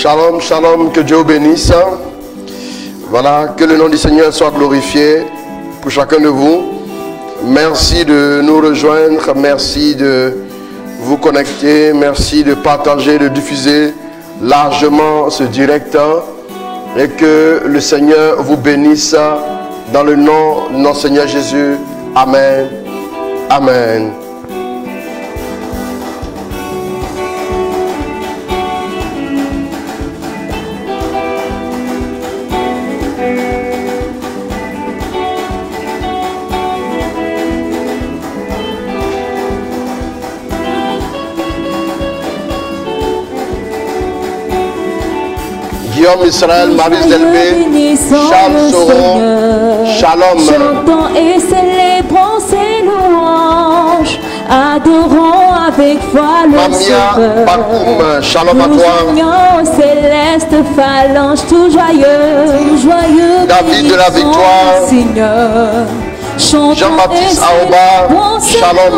Shalom, shalom, que Dieu vous bénisse. Voilà, que le nom du Seigneur soit glorifié pour chacun de vous. Merci de nous rejoindre, merci de vous connecter, merci de partager, de diffuser largement ce direct et que le Seigneur vous bénisse dans le nom de notre Seigneur Jésus. Amen. Amen. Guillaume Israël, Marie Delbé, Charles Soron, Shalom. Chantons et célébrons ses louanges, adorons avec foi le Mamia Bakoum, Shalom à toi. Nous céleste phalange tout joyeux, David de la Victoire, Seigneur. Jean-Baptiste Aoba, Shalom.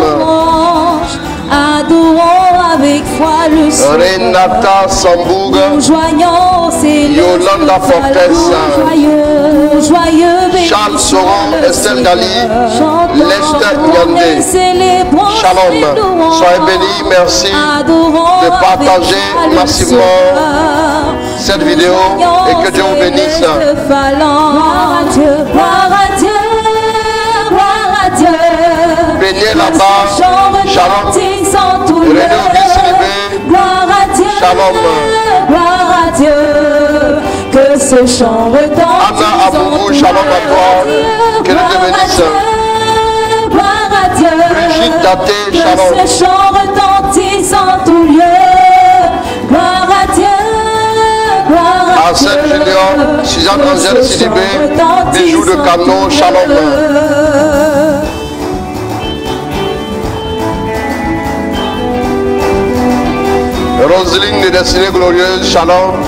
Adorons avec foi le Seigneur. Renata Samboug, Yolanda Fortes, Charles Soron, Estelle Dali, Lester Nyandé. Shalom. Soyez bénis, merci de partager massivement cette vidéo et que Dieu vous bénisse. Gloire à Dieu, gloire à Dieu, gloire à Dieu. Béniez là-bas, Shalom. Gloire à Dieu, Shalom. gloire à Dieu, que ce chant retentisse. Anna Aboubou, shalom à toi, que Dieu te bénisse. Gloire à Dieu, Brigitte Daté, shalom. que ce chant retentisse en tout lieu. Gloire à Dieu, gloire à Dieu. Arsène Junior, Suzanne Angèle Sidibé, Bijoux de Canon, shalom. Roselyne de Destinée Glorieuse, shalom.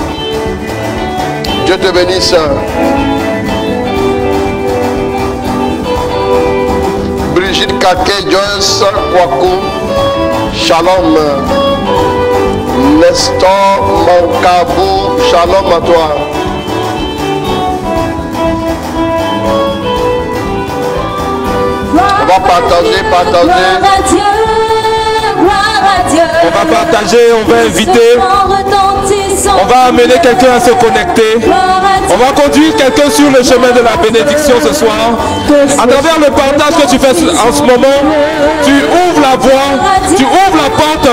Dieu te bénisse. Brigitte Kake, Joyce Kwaku, shalom. Nestor Mankabou, shalom à toi. On va partager. On va partager, on va inviter, on va amener quelqu'un à se connecter, on va conduire quelqu'un sur le chemin de la bénédiction ce soir. À travers le partage que tu fais en ce moment, tu ouvres la voie, tu ouvres la porte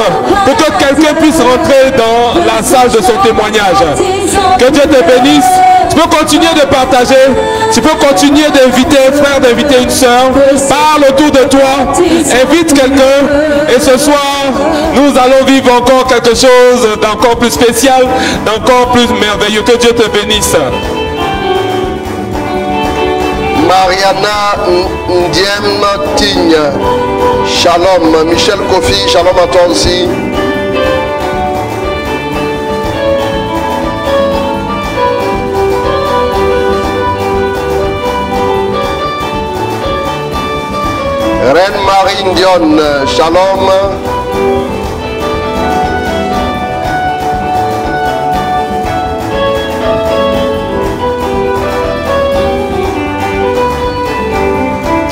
pour que quelqu'un puisse rentrer dans la salle de son témoignage. Que Dieu te bénisse. Tu peux continuer de partager, tu peux continuer d'inviter un frère, d'inviter une soeur. Parle autour de toi, invite quelqu'un. Et ce soir, nous allons vivre encore quelque chose d'encore plus spécial, d'encore plus merveilleux. Que Dieu te bénisse. Mariana Ndiem Tigne, shalom. Michel Kofi, shalom à toi aussi. Reine Marie Ndion, shalom.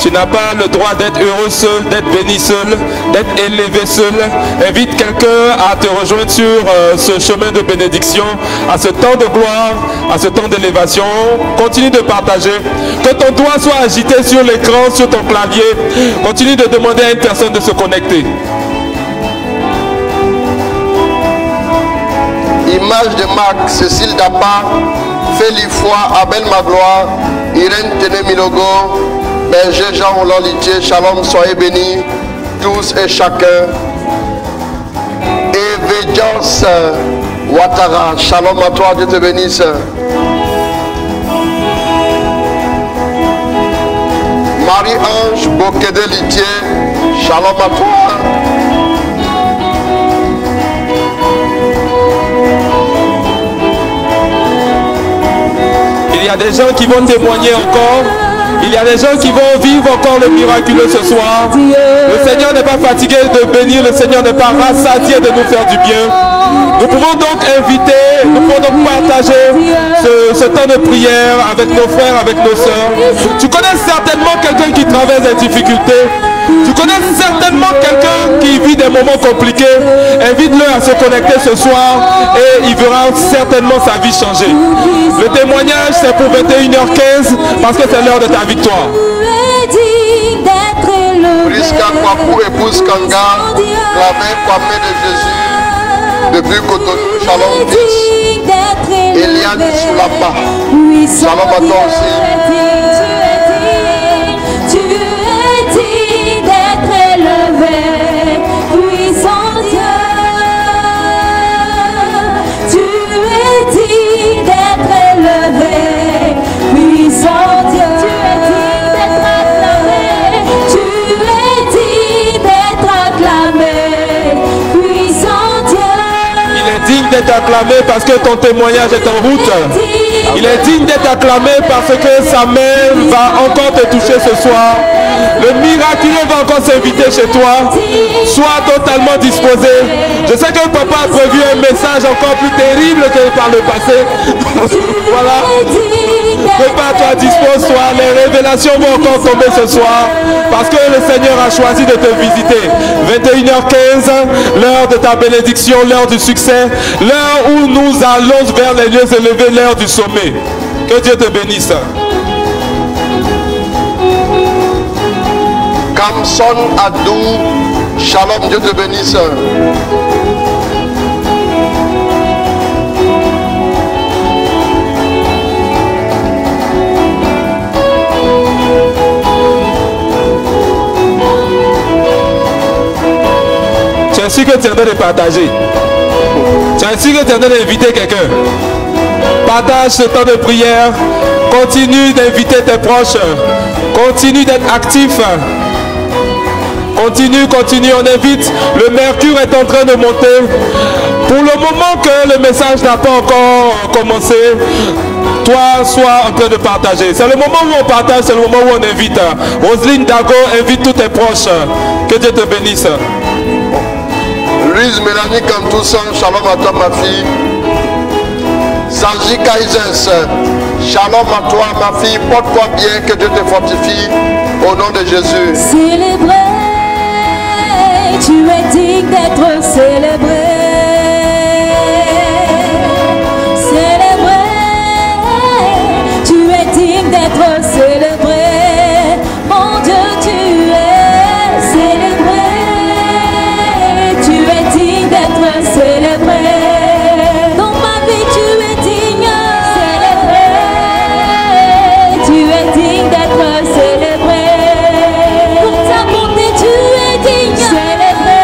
Tu n'as pas le droit d'être heureux seul, d'être béni seul, d'être élevé seul. Invite quelqu'un à te rejoindre sur ce chemin de bénédiction, à ce temps de gloire, à ce temps d'élévation. Continue de partager. Que ton doigt soit agité sur l'écran, sur ton clavier. Continue de demander à une personne de se connecter. Image de Marc, Cécile Dapa, Félix Foy, Abel Magloire, Irène Téné Milogo, Berger Jean-Roland Litier, shalom, soyez bénis, tous et chacun. Evédiance Ouattara, shalom à toi, Dieu te bénisse. Marie-Ange Bokede Litier, shalom à toi. Il y a des gens qui vont témoigner encore. Il y a des gens qui vont vivre encore le miraculeux ce soir. Le Seigneur n'est pas fatigué de bénir. Le Seigneur n'est pas rassasié de nous faire du bien. Nous pouvons donc inviter, nous pouvons donc partager ce temps de prière avec nos frères, avec nos sœurs. Tu connais certainement quelqu'un qui traverse des difficultés. Tu connais certainement quelqu'un qui vit des moments compliqués. Invite-le à se connecter ce soir et il verra certainement sa vie changer. Le témoignage, c'est pour 21h15 parce que c'est l'heure de ta victoire. Prisca Kwapou, épouse Kanga, la mère Kwame de Jésus, depuis Cotonou, Shalom 10. Eliane Soulapa, Shalom à toi aussi. Tu es digne d'être élevé, puissant Dieu. Tu es digne d'être élevé, puissant Dieu. Tu es digne d'être acclamé. Tu es digne d'être acclamé, puissant Dieu. Il est digne d'être acclamé parce que ton témoignage est en route. Il est digne d'être acclamé parce que sa main va encore te toucher ce soir. Le miraculeux va encore s'inviter chez toi. Sois totalement disposé. Je sais que papa a prévu un message encore plus terrible que par le passé. Voilà. Prépare-toi, dispose-toi. Les révélations vont encore tomber ce soir parce que le Seigneur a choisi de te visiter. 21h15, l'heure de ta bénédiction, l'heure du succès, l'heure où nous allons vers les lieux élevés, l'heure du sommet. Que Dieu te bénisse. Kamson Adou, Shalom, Dieu te bénisse. Tu es sûr que tu es en train de partager. Tu es sûr que tu es en train d'inviter quelqu'un. Partage ce temps de prière. Continue d'inviter tes proches. Continue d'être actif. Continue, on invite. Le mercure est en train de monter. Pour le moment que le message n'a pas encore commencé, toi, sois en train de partager. C'est le moment où on partage, c'est le moment où on invite. Roselyne Dago, invite tous tes proches. Que Dieu te bénisse. Louise Mélanie Kantoussan, Shalom à toi ma fille. Sanji Kaizens, Shalom à toi ma fille. Porte-toi bien, que Dieu te fortifie. Au nom de Jésus. Célébrer, tu es digne d'être célébré. Célébrer, tu es digne d'être célébré. Mon Dieu, tu es célébré. Tu es digne d'être célébré. Dans ma vie, tu es digne. Célébré, tu es digne d'être célébré. Pour ta bonté, tu es digne. Célébré,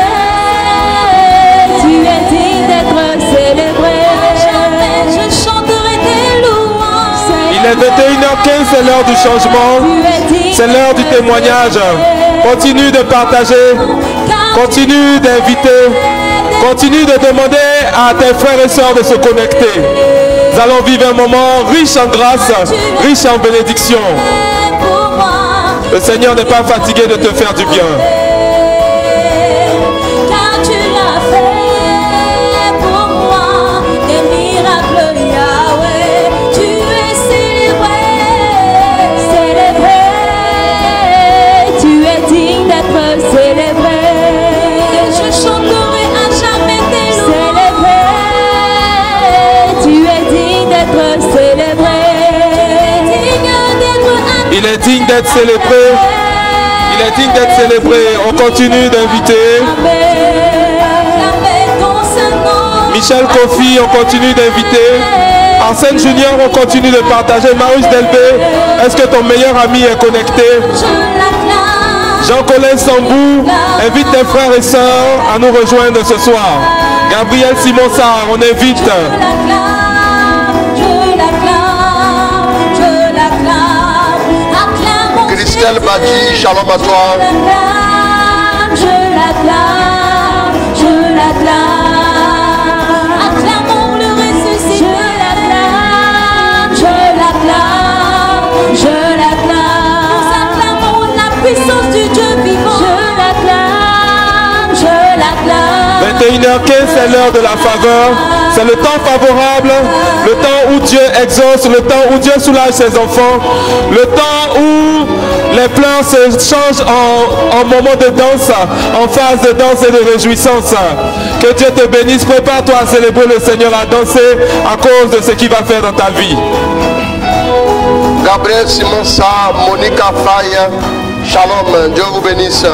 tu es digne d'être célébré. Jamais je chanterai tes louanges. Il est 21h15, c'est l'heure du changement. C'est l'heure du témoignage. Continue de partager. Continue d'inviter. Continue de demander à tes frères et sœurs de se connecter. Nous allons vivre un moment riche en grâce, riche en bénédiction. Le Seigneur n'est pas fatigué de te faire du bien. Car tu l'as fait pour moi, des miracles Yahweh. Tu es célébré, célébré. Tu es digne d'être célébré. Je chanterai à jamais tes louanges. Célébré, tu es digne d'être célébré. Il est digne d'être célébré. Il est digne d'être célébré. On continue d'inviter. Michel Kofi, on continue d'inviter. Arsène Junior, on continue de partager. Marius Delbé, est-ce que ton meilleur ami est connecté? Jean-Colin Sambou, invite tes frères et sœurs à nous rejoindre ce soir. Gabriel Simonsard, on invite. Christelle Badi, Shalom à toi. Je l'acclame, je l'acclame. Acclamons le ressuscité. Je l'acclame, je l'acclame, je l'acclame. Nous acclamons la puissance du Dieu vivant. Je l'acclame, je l'acclame. 21h15, c'est l'heure de la faveur. C'est le temps favorable, le temps où Dieu exauce, le temps où Dieu soulage ses enfants, le temps où les pleurs se changent en moments de danse, en phase de danse et de réjouissance. Que Dieu te bénisse. Prépare-toi à célébrer le Seigneur, à danser à cause de ce qu'il va faire dans ta vie. Gabriel Simon Sa, Monica Faye, shalom, Dieu vous bénisse.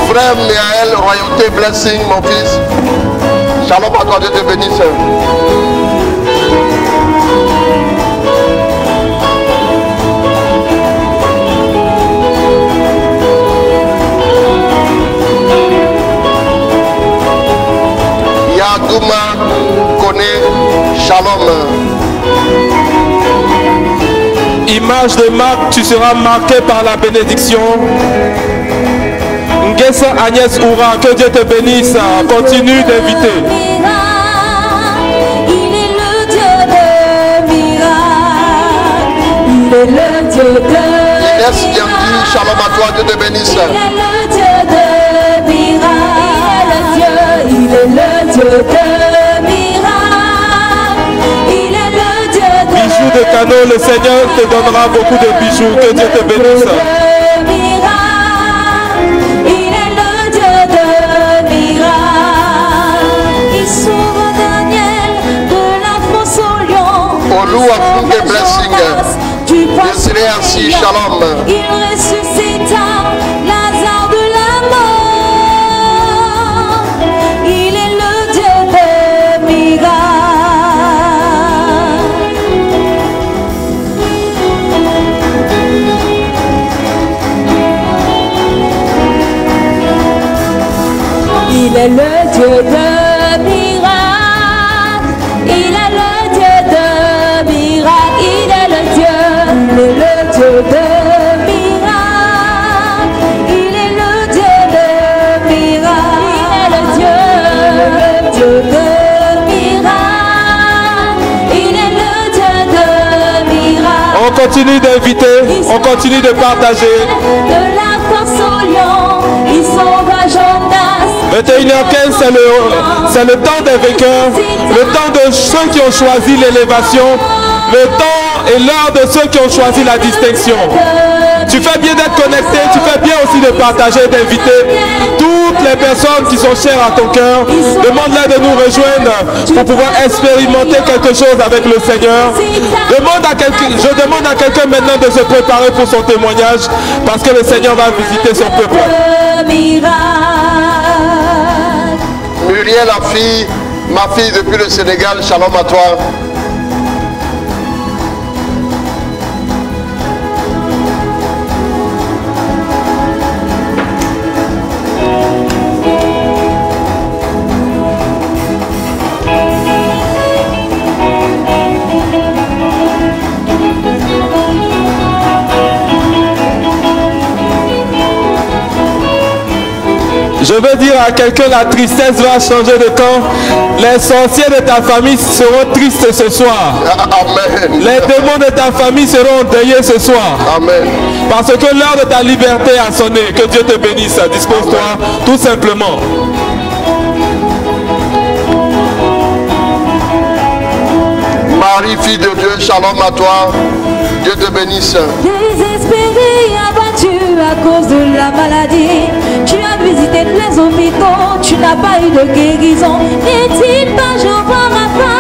Frère Miaël, royauté, blessing, mon fils. Shalom à toi, Dieu te bénisse. Yadouma Kone, shalom. Image de Marc, tu seras marqué par la bénédiction. Ngessa Agnès Oura, que Dieu te bénisse. Continue d'inviter. Il est le Dieu de miracle. Il est le Dieu de Inès Diamdi, shalom à toi, Dieu te bénisse. Il est le Dieu de miracle. Il est le Dieu de miracle. Il est le Dieu de Bijoux de canot, le Seigneur te donnera beaucoup de bijoux. Que Dieu te bénisse. Désiré ainsi, shalom. Il ressuscita Lazare de la mort. Il est le Dieu des miracles. Il est le Dieu de miracles. Il est le Dieu de miracles. Il est le Dieu. Il est le Dieu de miracles. Il est le Dieu de miracles. Il est le Dieu de miracles. Il est le Dieu de miracles. On continue d'inviter, on continue de partager. De la force au lion, il sauva Jonas. 21h15, c'est le temps des vainqueurs, le temps de ceux qui ont choisi l'élévation, le temps et l'heure de ceux qui ont choisi la distinction. Tu fais bien d'être connecté, tu fais bien aussi de partager, d'inviter toutes les personnes qui sont chères à ton cœur. Demande-leur de nous rejoindre pour pouvoir expérimenter quelque chose avec le Seigneur. Je demande à quelqu'un maintenant de se préparer pour son témoignage parce que le Seigneur va visiter son peuple. Muriel, ma fille depuis le Sénégal, shalom à toi. Je veux dire à quelqu'un, la tristesse va changer de camp. Les sorciers de ta famille seront tristes ce soir. Amen. Les démons de ta famille seront endeuillés ce soir. Amen. Parce que l'heure de ta liberté a sonné. Que Dieu te bénisse. Dispose-toi tout simplement. Marie, fille de Dieu, shalom à toi. Dieu te bénisse. Désespéré, abattu à cause de la maladie, tu as visité les hôpitaux, tu n'as pas eu de guérison. N'est-il pas Jéhovah Rapha,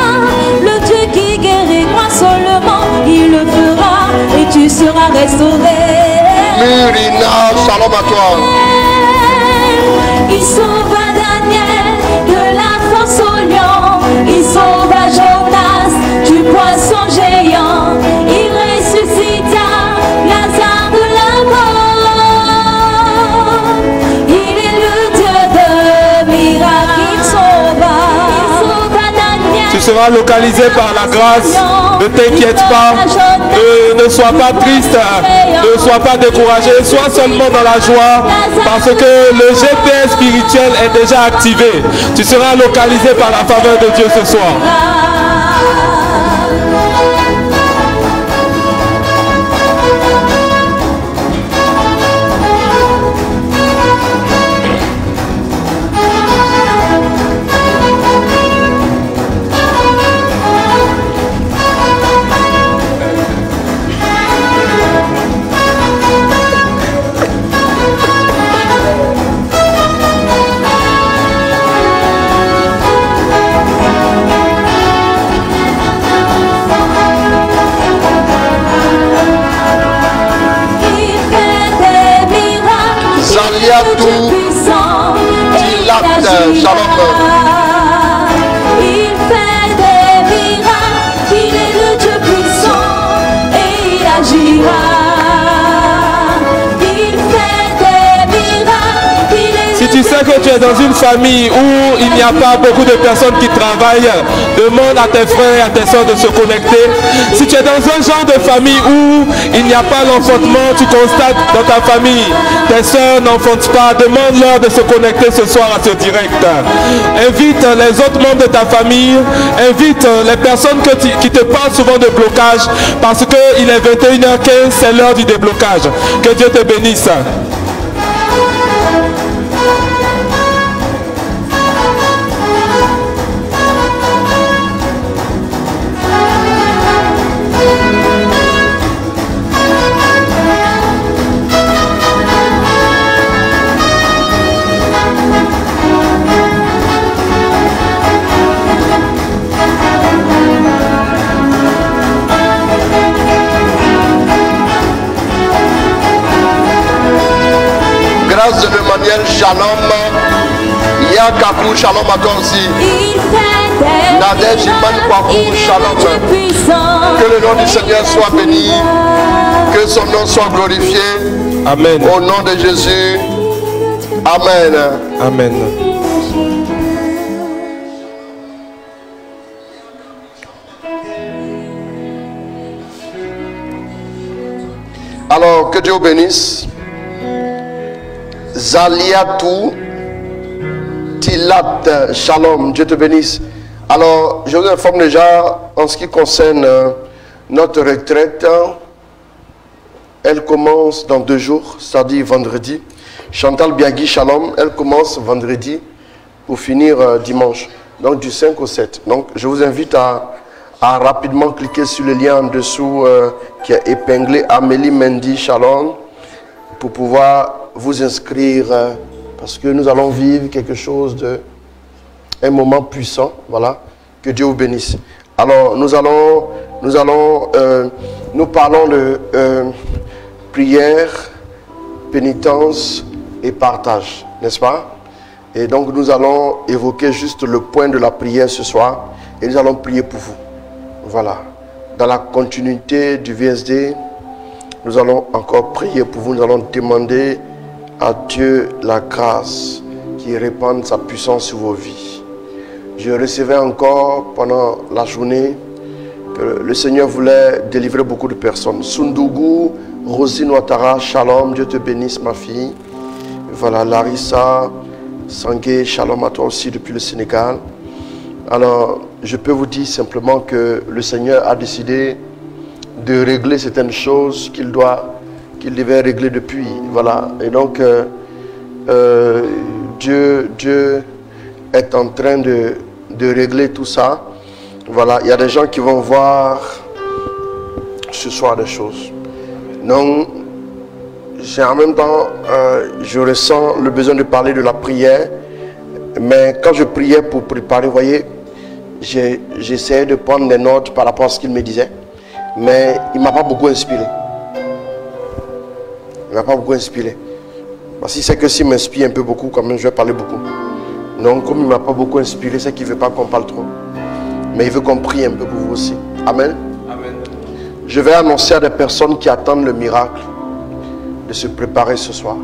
le Dieu qui guérit, crois seulement, il le fera et tu seras restauré. Murina, shalom à toi. Il sauva Daniel de la force au lion, il sauva Jonas du poisson géant, il ressuscita Lazare de la mort. Il est le Dieu de miracles, il sauva seras localisé par la grâce. Ne t'inquiète pas, ne sois pas triste, ne sois pas découragé, sois seulement dans la joie parce que le GPS spirituel est déjà activé. Tu seras localisé par la faveur de Dieu ce soir. Zaliatou Tilat Shalom. Il fait des miracles, il est le Dieu puissant et il agira. Il fait des miracles, il est Si tu sais que tu es dans une famille où il n'y a pas beaucoup de personnes qui travaillent, demande à tes frères et à tes soeurs de se connecter. Si tu es dans un genre de famille où il n'y a pas l'enfantement, tu constates dans ta famille, tes soeurs n'enfantent pas, demande-leur de se connecter ce soir à ce direct. Invite les autres membres de ta famille, invite les personnes qui te parlent souvent de blocage, parce qu'il est 21h15, c'est l'heure du déblocage. Que Dieu te bénisse. Grâce de Emmanuel, shalom. Yakakou, shalom à toi aussi. Nadège Iman Kwakou, shalom. Que le nom du Seigneur soit béni. Que son nom soit glorifié. Amen. Au nom de Jésus. Amen. Amen. Alors, que Dieu vous bénisse. Zaliatou Tilat Shalom. Dieu te bénisse. Alors, je vous informe déjà en ce qui concerne notre retraite. Elle commence dans 2 jours, c'est-à-dire vendredi. Chantal Biagui Shalom, elle commence vendredi pour finir dimanche. Donc du 5 au 7. Donc je vous invite à rapidement cliquer sur le lien en dessous qui est épinglé Amélie Mendy Shalom pour pouvoir vous inscrire parce que nous allons vivre quelque chose de un moment puissant. Voilà, que Dieu vous bénisse. Alors nous parlons de prière, pénitence et partage, n'est-ce pas? Et donc nous allons évoquer juste le point de la prière ce soir et nous allons prier pour vous. Voilà, dans la continuité du VSD, nous allons encore prier pour vous. Nous allons demander à Dieu la grâce qui répande sa puissance sur vos vies. Je recevais encore pendant la journée que le Seigneur voulait délivrer beaucoup de personnes. Sundougou, Rosine Ouattara, shalom, Dieu te bénisse ma fille. Voilà, Larissa, Sangué, shalom à toi aussi depuis le Sénégal. Alors, je peux vous dire simplement que le Seigneur a décidé de régler certaines choses qu'il devait régler depuis. Voilà. Et donc, Dieu est en train de régler tout ça. Voilà. Il y a des gens qui vont voir ce soir des choses. Donc, en même temps, je ressens le besoin de parler de la prière. Mais quand je priais pour préparer, vous voyez, j'essayais de prendre des notes par rapport à ce qu'il me disait. Mais il ne m'a pas beaucoup inspiré. Il ne m'a pas beaucoup inspiré. Parce qu'il sait que s'il m'inspire un peu beaucoup, quand même, je vais parler beaucoup. Donc, comme il ne m'a pas beaucoup inspiré, c'est qu'il ne veut pas qu'on parle trop. Mais il veut qu'on prie un peu pour vous aussi. Amen. Amen. Je vais annoncer à des personnes qui attendent le miracle de se préparer ce soir.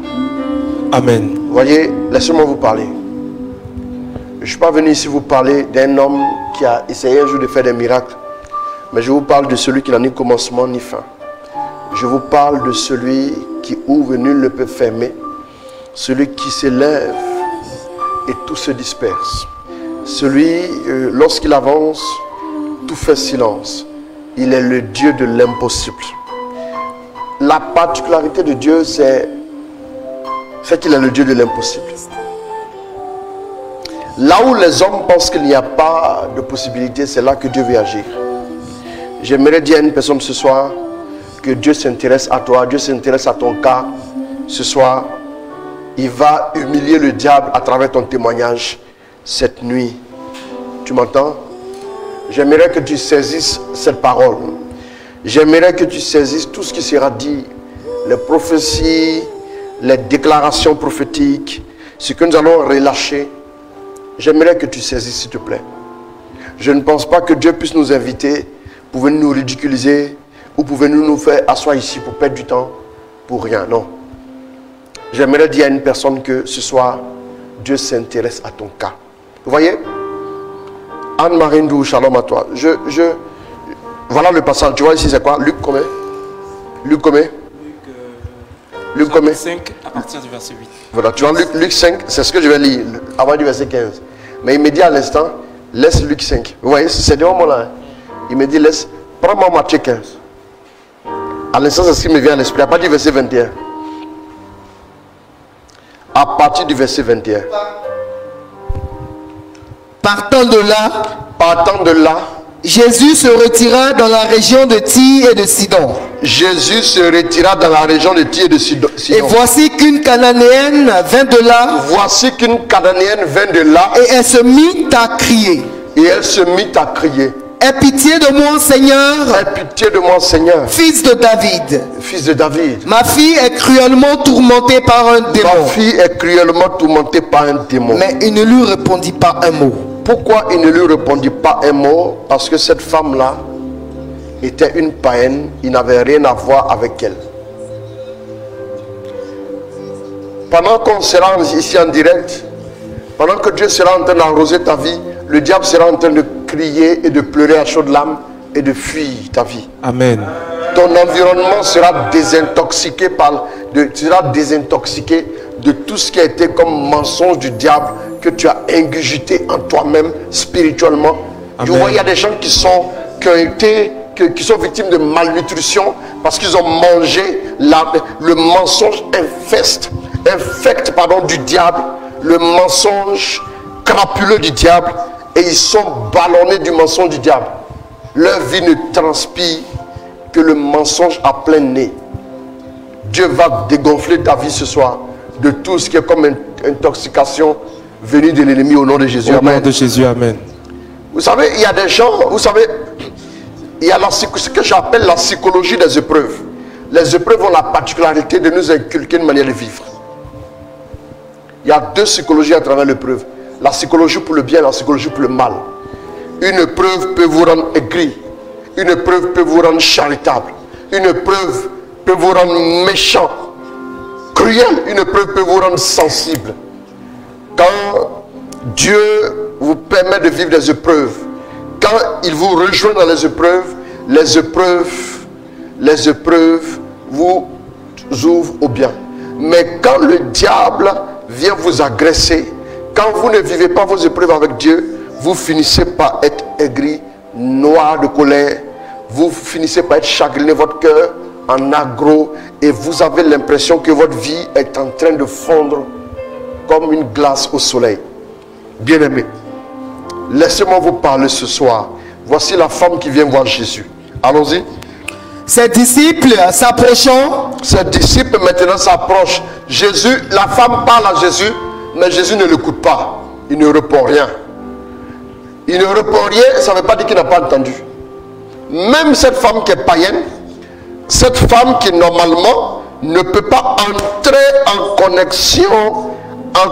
Amen. Vous voyez, laissez-moi vous parler. Je ne suis pas venu ici vous parler d'un homme qui a essayé un jour de faire des miracles. Mais je vous parle de celui qui n'a ni commencement ni fin. Je vous parle de celui qui ouvre et nul ne peut fermer. Celui qui s'élève et tout se disperse. Celui, lorsqu'il avance, tout fait silence. Il est le Dieu de l'impossible. La particularité de Dieu, c'est qu'il est le Dieu de l'impossible. Là où les hommes pensent qu'il n'y a pas de possibilité, c'est là que Dieu veut agir. J'aimerais dire à une personne ce soir que Dieu s'intéresse à toi, Dieu s'intéresse à ton cas. Ce soir, il va humilier le diable à travers ton témoignage cette nuit. Tu m'entends? J'aimerais que tu saisisses cette parole. J'aimerais que tu saisisses tout ce qui sera dit, les prophéties, les déclarations prophétiques, ce que nous allons relâcher. J'aimerais que tu saisisses, s'il te plaît. Je ne pense pas que Dieu puisse nous inviter pour venir nous ridiculiser ou pour venir nous faire asseoir ici pour perdre du temps pour rien. Non. J'aimerais dire à une personne que ce soir, Dieu s'intéresse à ton cas. Vous voyez? Anne-Marie Ndou, shalom à toi. Voilà le passage. Tu vois ici, c'est quoi? Luc combien? Luc combien? Luc combien? 5 à partir du verset 8. Voilà, tu vois Luc 5, c'est ce que je vais lire avant du verset 15. Mais il me dit à l'instant, laisse Luc 5. Vous voyez, c'est de moment-là. Il me dit, laisse, prends-moi Matthieu 15. À l'instant, c'est ce qui me vient à l'esprit. À partir du verset 21. À partir du verset 21. Partant de là, Jésus se retira dans la région de Tyr et de Sidon. Jésus se retira dans la région de Tyr et de Sidon. Et voici qu'une Cananéenne vint de là. Voici qu'une Cananéenne vint de là. Et elle se mit à crier. Et elle se mit à crier. Aie pitié de moi, Seigneur. Aie pitié de moi, Seigneur. Fils de David. Fils de David. Ma fille est cruellement tourmentée par un démon. Ma fille est cruellement tourmentée par un démon. Mais il ne lui répondit pas un mot. Pourquoi il ne lui répondit pas un mot? Parce que cette femme-là était une païenne. Il n'avait rien à voir avec elle. Pendant qu'on sera ici en direct, pendant que Dieu sera en train d'arroser ta vie, le diable sera en train de crier et de pleurer à chaudes larmes et de fuir ta vie. Amen. Ton environnement sera désintoxiqué de tout ce qui a été comme mensonge du diable que tu as ingurgité en toi-même spirituellement. Tu vois, il y a des gens qui sont victimes de malnutrition parce qu'ils ont mangé le mensonge infecte du diable, le mensonge crapuleux du diable, et ils sont ballonnés du mensonge du diable. Leur vie ne transpire que le mensonge à plein nez. Dieu va dégonfler ta vie ce soir de tout ce qui est comme une intoxication venue de l'ennemi au nom de Jésus. Au nom de Jésus, amen. Vous savez, il y a des gens, il y a ce que j'appelle la psychologie des épreuves. Les épreuves ont la particularité de nous inculquer une manière de vivre. Il y a deux psychologies à travers l'épreuve. La psychologie pour le bien et la psychologie pour le mal. Une épreuve peut vous rendre aigri. Une épreuve peut vous rendre charitable. Une épreuve peut vous rendre méchant, cruel. Une épreuve peut vous rendre sensible. Quand Dieu vous permet de vivre des épreuves, quand il vous rejoint dans les épreuves vous ouvrent au bien. Mais quand le diable vient vous agresser, quand vous ne vivez pas vos épreuves avec Dieu, vous finissez par être aigri, noir de colère. Vous finissez par être chagriné, votre cœur en agro, et vous avez l'impression que votre vie est en train de fondre comme une glace au soleil. Bien-aimés, laissez-moi vous parler ce soir. Voici la femme qui vient voir Jésus. Allons-y. Ses disciples s'approchant. Ses disciples maintenant s'approchent. Jésus, la femme parle à Jésus, mais Jésus ne l'écoute pas. Il ne répond rien. Il ne répond rien, ça ne veut pas dire qu'il n'a pas entendu. Même cette femme qui est païenne, cette femme qui normalement ne peut pas entrer en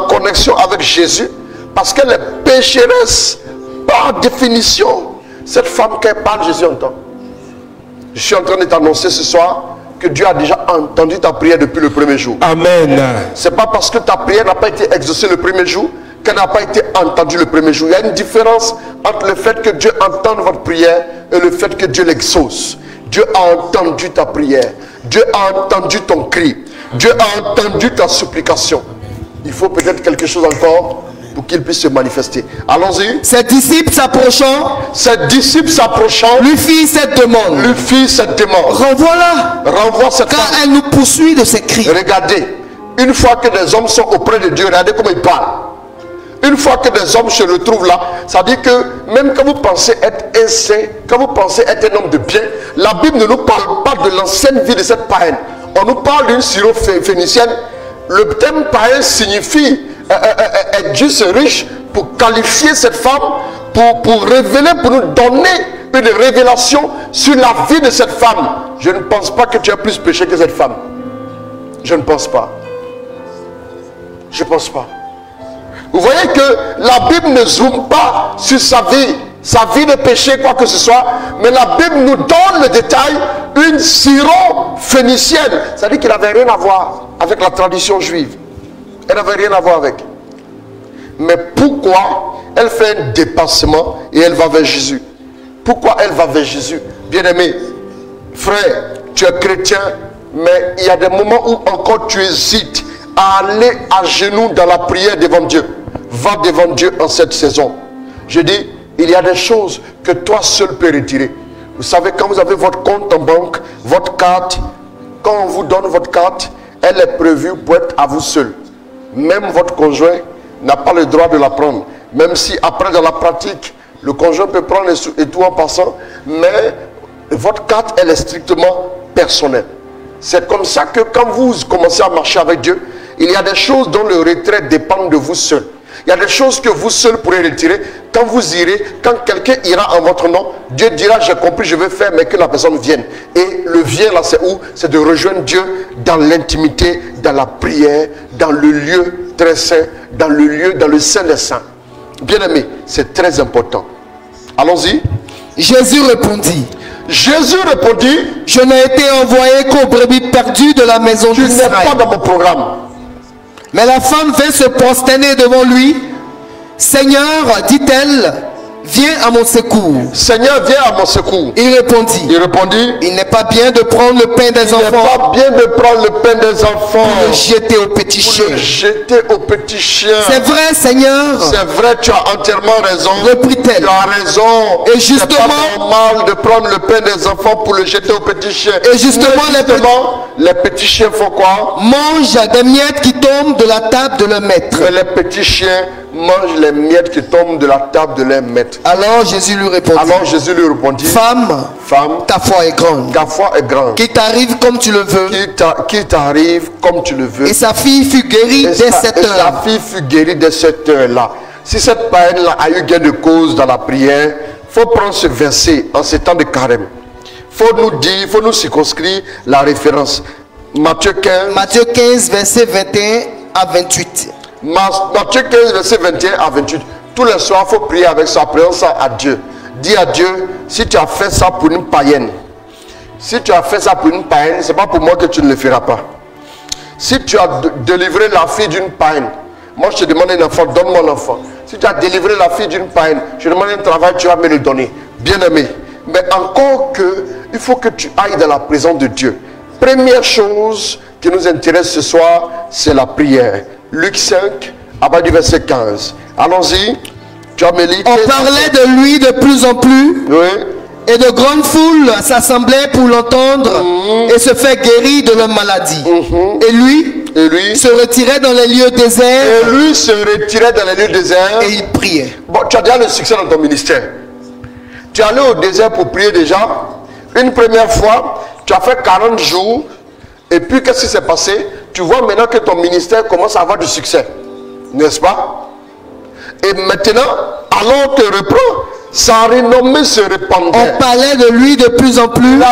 connexion avec Jésus, parce qu'elle est pécheresse par définition. Cette femme qui parle, Jésus entend. Je suis en train de t'annoncer ce soir que Dieu a déjà entendu ta prière depuis le premier jour. Amen. C'est pas parce que ta prière n'a pas été exaucée le premier jour qu'elle n'a pas été entendue le premier jour. Il y a une différence entre le fait que Dieu entende votre prière et le fait que Dieu l'exauce. Dieu a entendu ta prière. Dieu a entendu ton cri. Dieu a entendu ta supplication. Il faut peut-être quelque chose encore pour qu'il puisse se manifester. Allons-y. Ses disciples s'approchant, lui fit cette demande. Renvoie-la. Renvoie cette femme. Car elle nous poursuit de ses cris. Regardez, une fois que des hommes sont auprès de Dieu, regardez comment ils parlent. Une fois que des hommes se retrouvent là, ça dit que même quand vous pensez être un saint, quand vous pensez être un homme de bien, la Bible ne nous parle pas de l'ancienne vie de cette païenne. On nous parle d'une syro-phénicienne. Le terme païen signifie être juste riche, pour qualifier cette femme, pour révéler, pour nous donner une révélation sur la vie de cette femme. Je ne pense pas que tu as plus péché que cette femme. Je ne pense pas. Je ne pense pas. Vous voyez que la Bible ne zoome pas sur sa vie de péché, quoi que ce soit, mais la Bible nous donne le détail, une syro-phénicienne. Ça dit qu'il n'avait rien à voir avec la tradition juive. Elle n'avait rien à voir avec. Mais pourquoi elle fait un dépassement et elle va vers Jésus? Pourquoi elle va vers Jésus? Bien-aimé, frère, tu es chrétien, mais il y a des moments où encore tu hésites à aller à genoux dans la prière devant Dieu. Va devant Dieu en cette saison. Je dis, il y a des choses que toi seul peux retirer. Vous savez, quand vous avez votre compte en banque, votre carte, quand on vous donne votre carte, elle est prévue pour être à vous seul. Même votre conjoint n'a pas le droit de la prendre. Même si après dans la pratique, le conjoint peut prendre et tout en passant, mais votre carte, elle est strictement personnelle. C'est comme ça que quand vous commencez à marcher avec Dieu, il y a des choses dont le retrait dépend de vous seul. Il y a des choses que vous seul pourrez retirer. Quand vous irez, quand quelqu'un ira en votre nom, Dieu dira, j'ai compris, je vais faire, mais que la personne vienne. Et le vient là, c'est où? C'est de rejoindre Dieu dans l'intimité, dans la prière, dans le lieu très saint, dans le lieu, dans le sein des saints. Bien aimé, c'est très important. Allons-y. Jésus répondit, je n'ai été envoyé qu'aux brebis perdues de la maison d'Israël. Tu n'es pas dans mon programme. Mais la femme vint se prosterner devant lui. Seigneur, dit-elle, viens à mon secours. Seigneur, viens à mon secours. Il répondit, il n'est pas bien de prendre le pain des enfants. Il n'est pas bien de prendre le pain des enfants. Pour le jeter aux petits chiens. C'est vrai, Seigneur. C'est vrai, tu as entièrement raison. Reprit-elle. Tu as raison. Et justement, c'est pas normal de prendre le pain des enfants pour le jeter aux petits chiens. Et justement, les petits chiens font quoi? Mangent des miettes qui tombent de la table de leur maître. Mais les petits chiens mangent les miettes qui tombent de la table de leur maître. Alors Jésus lui répondit, Femme, ta foi est grande. Qu'il t'arrive comme tu le veux. Et sa fille fut guérie dès cette heure. Si cette païenne-là a eu gain de cause dans la prière, il faut prendre ce verset en ces temps de carême. Il faut nous circonscrire la référence. Matthieu 15, verset 21 à 28. Matthieu 15, verset 21 à 28. Tous les soirs, il faut prier avec ça, prier ça à Dieu. Dis à Dieu, si tu as fait ça pour une païenne, ce n'est pas pour moi que tu ne le feras pas. Si tu as délivré la fille d'une païenne, moi je te demande un enfant, donne-moi l'enfant. Si tu as délivré la fille d'une païenne, je te demande un travail, tu vas me le donner. Bien-aimé, mais encore que, il faut que tu ailles dans la présence de Dieu. Première chose qui nous intéresse ce soir, c'est la prière. Luc 5, à partir du verset 15. Allons-y. On parlait de lui de plus en plus. Oui. Et de grandes foules s'assemblaient pour l'entendre et se faire guérir de leur maladie. Et lui se retirait dans les lieux déserts. Et il priait. Bon, tu as déjà le succès dans ton ministère. Tu es allé au désert pour prier déjà. Une première fois, tu as fait 40 jours. Et puis, qu'est-ce qui s'est passé? Tu vois maintenant que ton ministère commence à avoir du succès. N'est-ce pas? Et maintenant, alors te reprend, sa renommée se répandait. On parlait de lui de plus en plus. Il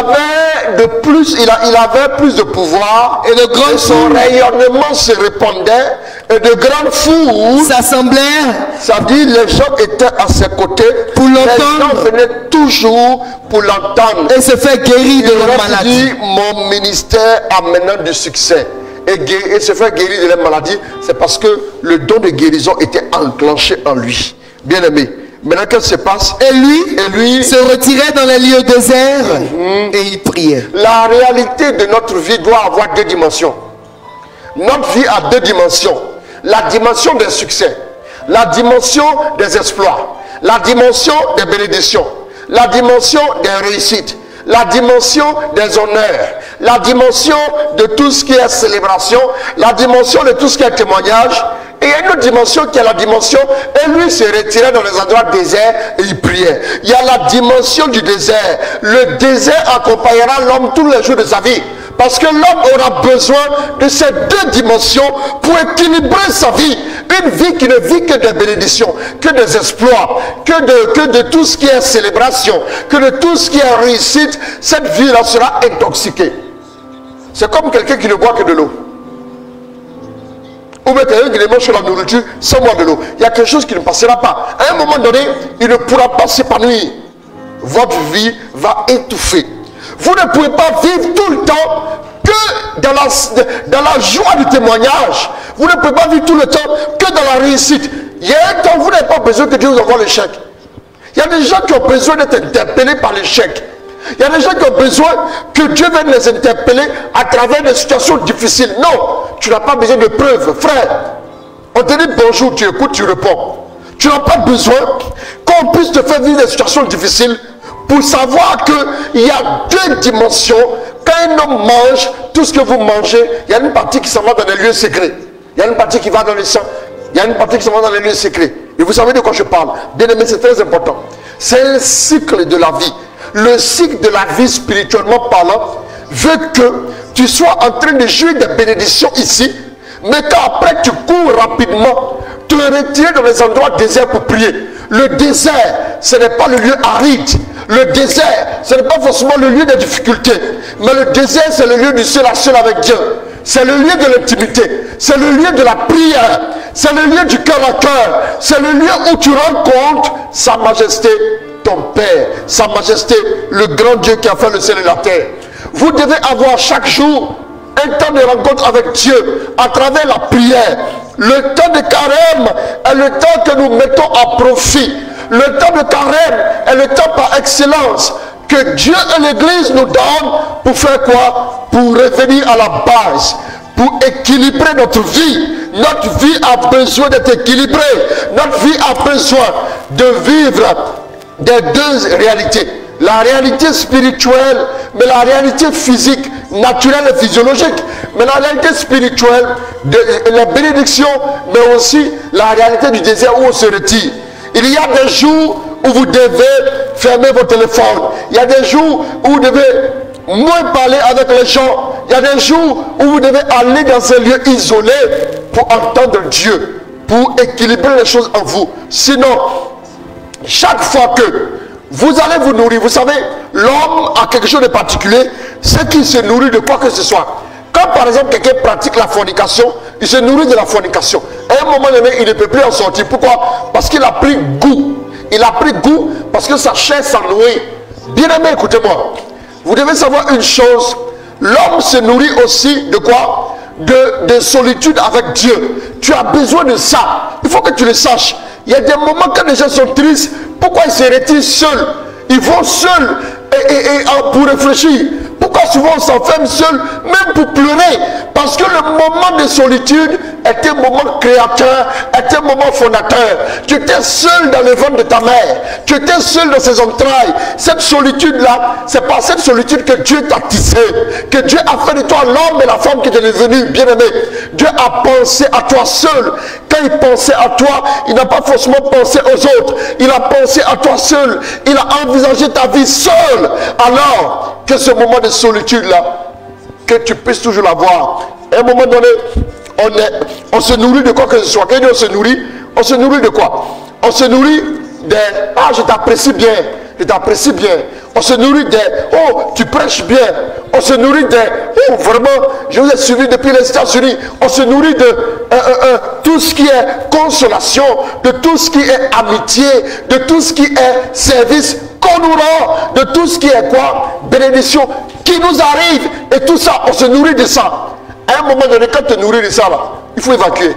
avait plus de pouvoir. Et de grandes son rayonnement se répandait. Et de grandes foules s'assemblèrent. Ça dit, les gens étaient à ses côtés. Pour l'entendre. Les gens venaient toujours pour l'entendre. Et se faire guérir de leur maladie. Dit, mon ministère a maintenant du succès. et se faire guérir de la maladie, c'est parce que le don de guérison était enclenché en lui. Bien aimé. Maintenant, qu'est-ce qui se passe? Et lui se retirait dans les lieux déserts et il priait. La réalité de notre vie doit avoir deux dimensions. Notre vie a deux dimensions. La dimension des succès, la dimension des exploits, la dimension des bénédictions, la dimension des réussites, la dimension des honneurs, la dimension de tout ce qui est célébration, la dimension de tout ce qui est témoignage. Et il y a une autre dimension qui est la dimension, et lui se retirait dans les endroits déserts et il priait. Il y a la dimension du désert. Le désert accompagnera l'homme tous les jours de sa vie. Parce que l'homme aura besoin de ces deux dimensions pour équilibrer sa vie. Une vie qui ne vit que des bénédictions, que des exploits, que de tout ce qui est célébration, que de tout ce qui est réussite. Cette vie-là sera intoxiquée. C'est comme quelqu'un qui ne boit que de l'eau. Ou bien quelqu'un qui ne mange que la nourriture sans boire de l'eau. Il y a quelque chose qui ne passera pas. À un moment donné, il ne pourra pas s'épanouir. Votre vie va étouffer. Vous ne pouvez pas vivre tout le temps que dans la joie du témoignage. Vous ne pouvez pas vivre tout le temps que dans la réussite. Il y a un temps, vous n'avez pas besoin que Dieu vous envoie l'échec. Il y a des gens qui ont besoin d'être interpellés par l'échec. Il y a des gens qui ont besoin que Dieu vienne les interpeller à travers des situations difficiles. Non, tu n'as pas besoin de preuves. Frère, on te dit bonjour, tu écoutes, tu réponds. Tu n'as pas besoin qu'on puisse te faire vivre des situations difficiles pour savoir qu'il y a deux dimensions. Quand un homme mange, tout ce que vous mangez, il y a une partie qui s'en va dans les lieux secrets. Il y a une partie qui va dans le sang. Il y a une partie qui s'en va dans les lieux secrets. Et vous savez de quoi je parle. Bien aimé, c'est très important. C'est un cycle de la vie. Le cycle de la vie spirituellement parlant veut que tu sois en train de jouir des bénédictions ici, mais qu'après tu cours rapidement, te retirer dans les endroits déserts pour prier. Le désert, ce n'est pas le lieu aride. Le désert, ce n'est pas forcément le lieu des difficultés, mais le désert, c'est le lieu du seul à seul avec Dieu. C'est le lieu de l'intimité, c'est le lieu de la prière, c'est le lieu du cœur à cœur, c'est le lieu où tu rencontres Sa Majesté, ton Père, Sa Majesté, le grand Dieu qui a fait le ciel et la terre. Vous devez avoir chaque jour un temps de rencontre avec Dieu à travers la prière. Le temps de carême est le temps que nous mettons à profit. Le temps de carême est le temps par excellence que Dieu et l'Église nous donnent pour faire quoi? Pour revenir à la base, pour équilibrer notre vie. Notre vie a besoin d'être équilibrée. Notre vie a besoin de vivre des deux réalités. La réalité spirituelle, mais la réalité physique, naturelle et physiologique. Mais la réalité spirituelle, les bénédictions, mais aussi la réalité du désert où on se retire. Il y a des jours où vous devez fermer vos téléphones. Il y a des jours où vous devez moins parler avec les gens. Il y a des jours où vous devez aller dans un lieu isolé pour entendre Dieu, pour équilibrer les choses en vous. Sinon, chaque fois que vous allez vous nourrir, vous savez, l'homme a quelque chose de particulier, c'est qu'il se nourrit de quoi que ce soit. Quand par exemple quelqu'un pratique la fornication, il se nourrit de la fornication. À un moment donné, il ne peut plus en sortir. Pourquoi? Parce qu'il a pris goût. Il a pris goût parce que sa chair s'en nourrit. Bien aimé, écoutez-moi. Vous devez savoir une chose. L'homme se nourrit aussi de quoi? De solitude avec Dieu. Tu as besoin de ça. Il faut que tu le saches. Il y a des moments quand les gens sont tristes. Pourquoi ils se retirent seuls? Ils vont seuls pour réfléchir. Pourquoi souvent on s'enferme seul, même pour pleurer? Parce que le moment de solitude est un moment créateur, est un moment fondateur. Tu étais seul dans le ventre de ta mère. Tu étais seul dans ses entrailles. Cette solitude-là, c'est pas cette solitude que Dieu t'a tissé, que Dieu a fait de toi l'homme et la femme qui t'est devenu, bien-aimé. Dieu a pensé à toi seul. Quand il pensait à toi, il n'a pas forcément pensé aux autres. Il a pensé à toi seul. Il a envisagé ta vie seule. Alors que ce moment de solitude-là, que tu puisses toujours l'avoir. À un moment donné, on se nourrit de quoi que ce soit. Quand on se nourrit de quoi? On se nourrit des « Ah, je t'apprécie bien, je t'apprécie bien ». On se nourrit des « Oh, tu prêches bien ». On se nourrit des « Oh, vraiment, je vous ai suivi depuis les États-Unis ». On se nourrit de tout ce qui est consolation, de tout ce qui est amitié, de tout ce qui est service qu'on nous rend, de tout ce qui est quoi? Bénédiction qui nous arrive. Et tout ça, on se nourrit de ça. À un moment donné, quand tu te nourris de ça, là, il faut évacuer.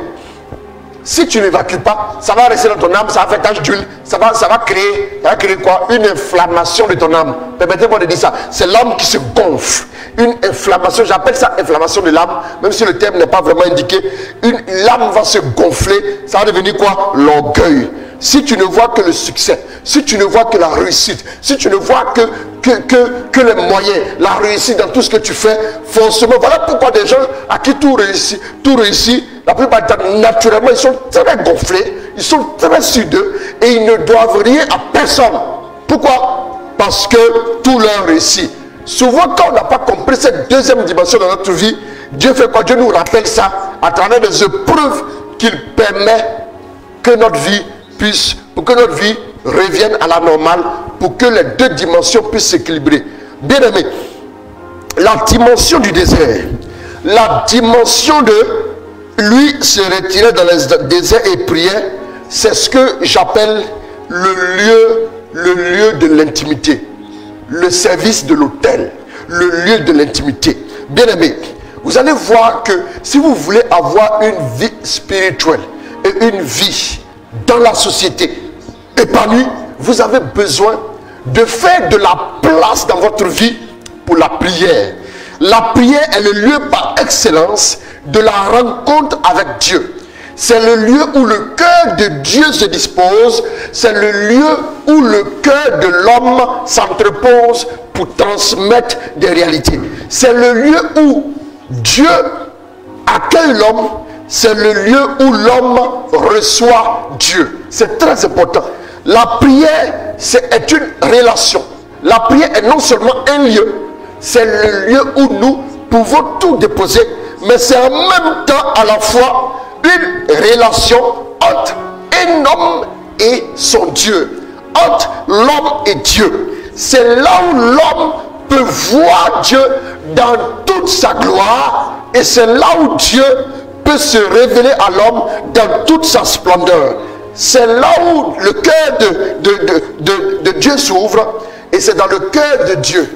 Si tu n'évacues pas, ça va rester dans ton âme, ça va faire tache d'huile, ça va créer quoi? Une inflammation de ton âme. Permettez-moi de dire ça. C'est l'âme qui se gonfle. Une inflammation, j'appelle ça inflammation de l'âme, même si le terme n'est pas vraiment indiqué. L'âme va se gonfler, ça va devenir quoi? L'orgueil. Si tu ne vois que le succès, si tu ne vois que la réussite, si tu ne vois que les moyens, la réussite dans tout ce que tu fais, forcément, voilà pourquoi des gens à qui tout réussit, la plupart du temps, naturellement, ils sont très gonflés, ils sont très sûrs d'eux et ils ne doivent rien à personne. Pourquoi? Parce que tout leur réussit. Souvent, quand on n'a pas compris cette deuxième dimension de notre vie, Dieu fait quoi? Dieu nous rappelle ça à travers des épreuves qu'il permet que notre vie pour que notre vie revienne à la normale, pour que les deux dimensions puissent s'équilibrer. Bien aimé, la dimension du désert, la dimension de lui se retirer dans le désert et prier, c'est ce que j'appelle le lieu de l'intimité, le service de l'autel, le lieu de l'intimité. Bien aimé, vous allez voir que si vous voulez avoir une vie spirituelle et une vie dans la société épanouie, vous avez besoin de faire de la place dans votre vie pour la prière. La prière est le lieu par excellence de la rencontre avec Dieu. C'est le lieu où le cœur de Dieu se dispose. C'est le lieu où le cœur de l'homme s'entrepose pour transmettre des réalités. C'est le lieu où Dieu accueille l'homme. C'est le lieu où l'homme reçoit Dieu. C'est très important. La prière, est une relation. La prière est non seulement un lieu, c'est le lieu où nous pouvons tout déposer, mais c'est en même temps à la fois une relation entre un homme et son Dieu, entre l'homme et Dieu. C'est là où l'homme peut voir Dieu dans toute sa gloire, et c'est là où Dieu peut se révéler à l'homme dans toute sa splendeur. C'est là où le cœur de Dieu s'ouvre, et c'est dans le cœur de Dieu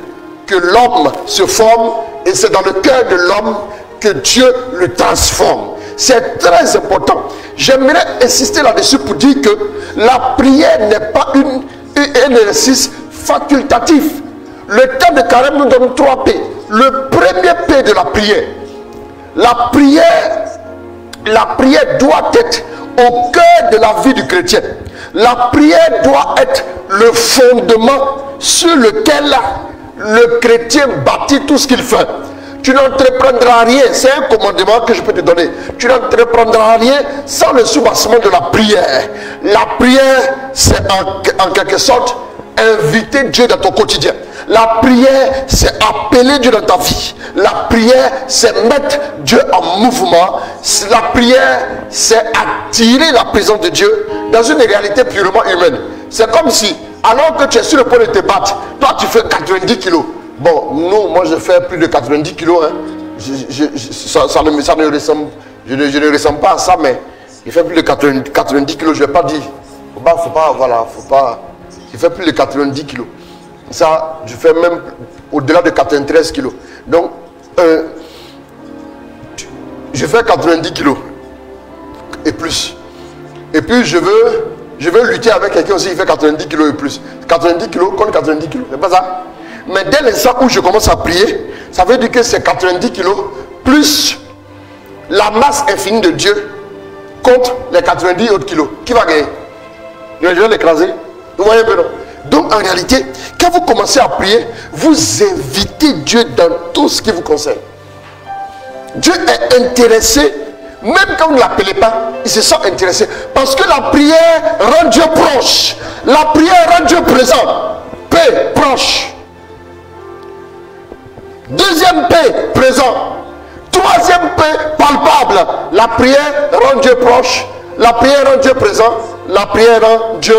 que l'homme se forme, et c'est dans le cœur de l'homme que Dieu le transforme. C'est très important. J'aimerais insister là-dessus pour dire que la prière n'est pas un exercice facultatif. Le temps de carême nous donne 3 P. Le premier P de la prière. La prière doit être au cœur de la vie du chrétien. La prière doit être le fondement sur lequel le chrétien bâtit tout ce qu'il fait. Tu n'entreprendras rien, c'est un commandement que je peux te donner. Tu n'entreprendras rien sans le soubassement de la prière. La prière, c'est en quelque sorte inviter Dieu dans ton quotidien. La prière, c'est appeler Dieu dans ta vie. La prière, c'est mettre Dieu en mouvement. La prière, c'est attirer la présence de Dieu dans une réalité purement humaine. C'est comme si, alors que tu es sur le point de te battre, toi tu fais 90 kilos. Bon, moi je fais plus de 90 kilos. Hein. Je ne ressemble pas à ça, mais il fait plus de 90 kilos. Je ne vais pas dire. Faut pas. Je fais plus de 90 kilos. Ça, je fais même au-delà de 93 kilos. Donc, je fais 90 kilos et plus. Et puis, je veux lutter avec quelqu'un aussi qui fait 90 kilos et plus. 90 kilos contre 90 kilos, c'est pas ça. Mais dès l'instant où je commence à prier, ça veut dire que c'est 90 kilos plus la masse infinie de Dieu contre les 90 autres kilos. Qui va gagner? Je vais l'écraser. Vous voyez un peu, non? Donc en réalité, quand vous commencez à prier, vous invitez Dieu dans tout ce qui vous concerne. Dieu est intéressé, même quand vous ne l'appelez pas, il se sent intéressé. Parce que la prière rend Dieu proche. La prière rend Dieu présent. Paix, proche. Deuxième paix, présent. Troisième paix, palpable. La prière rend Dieu proche. La prière rend Dieu présent. La prière rend Dieu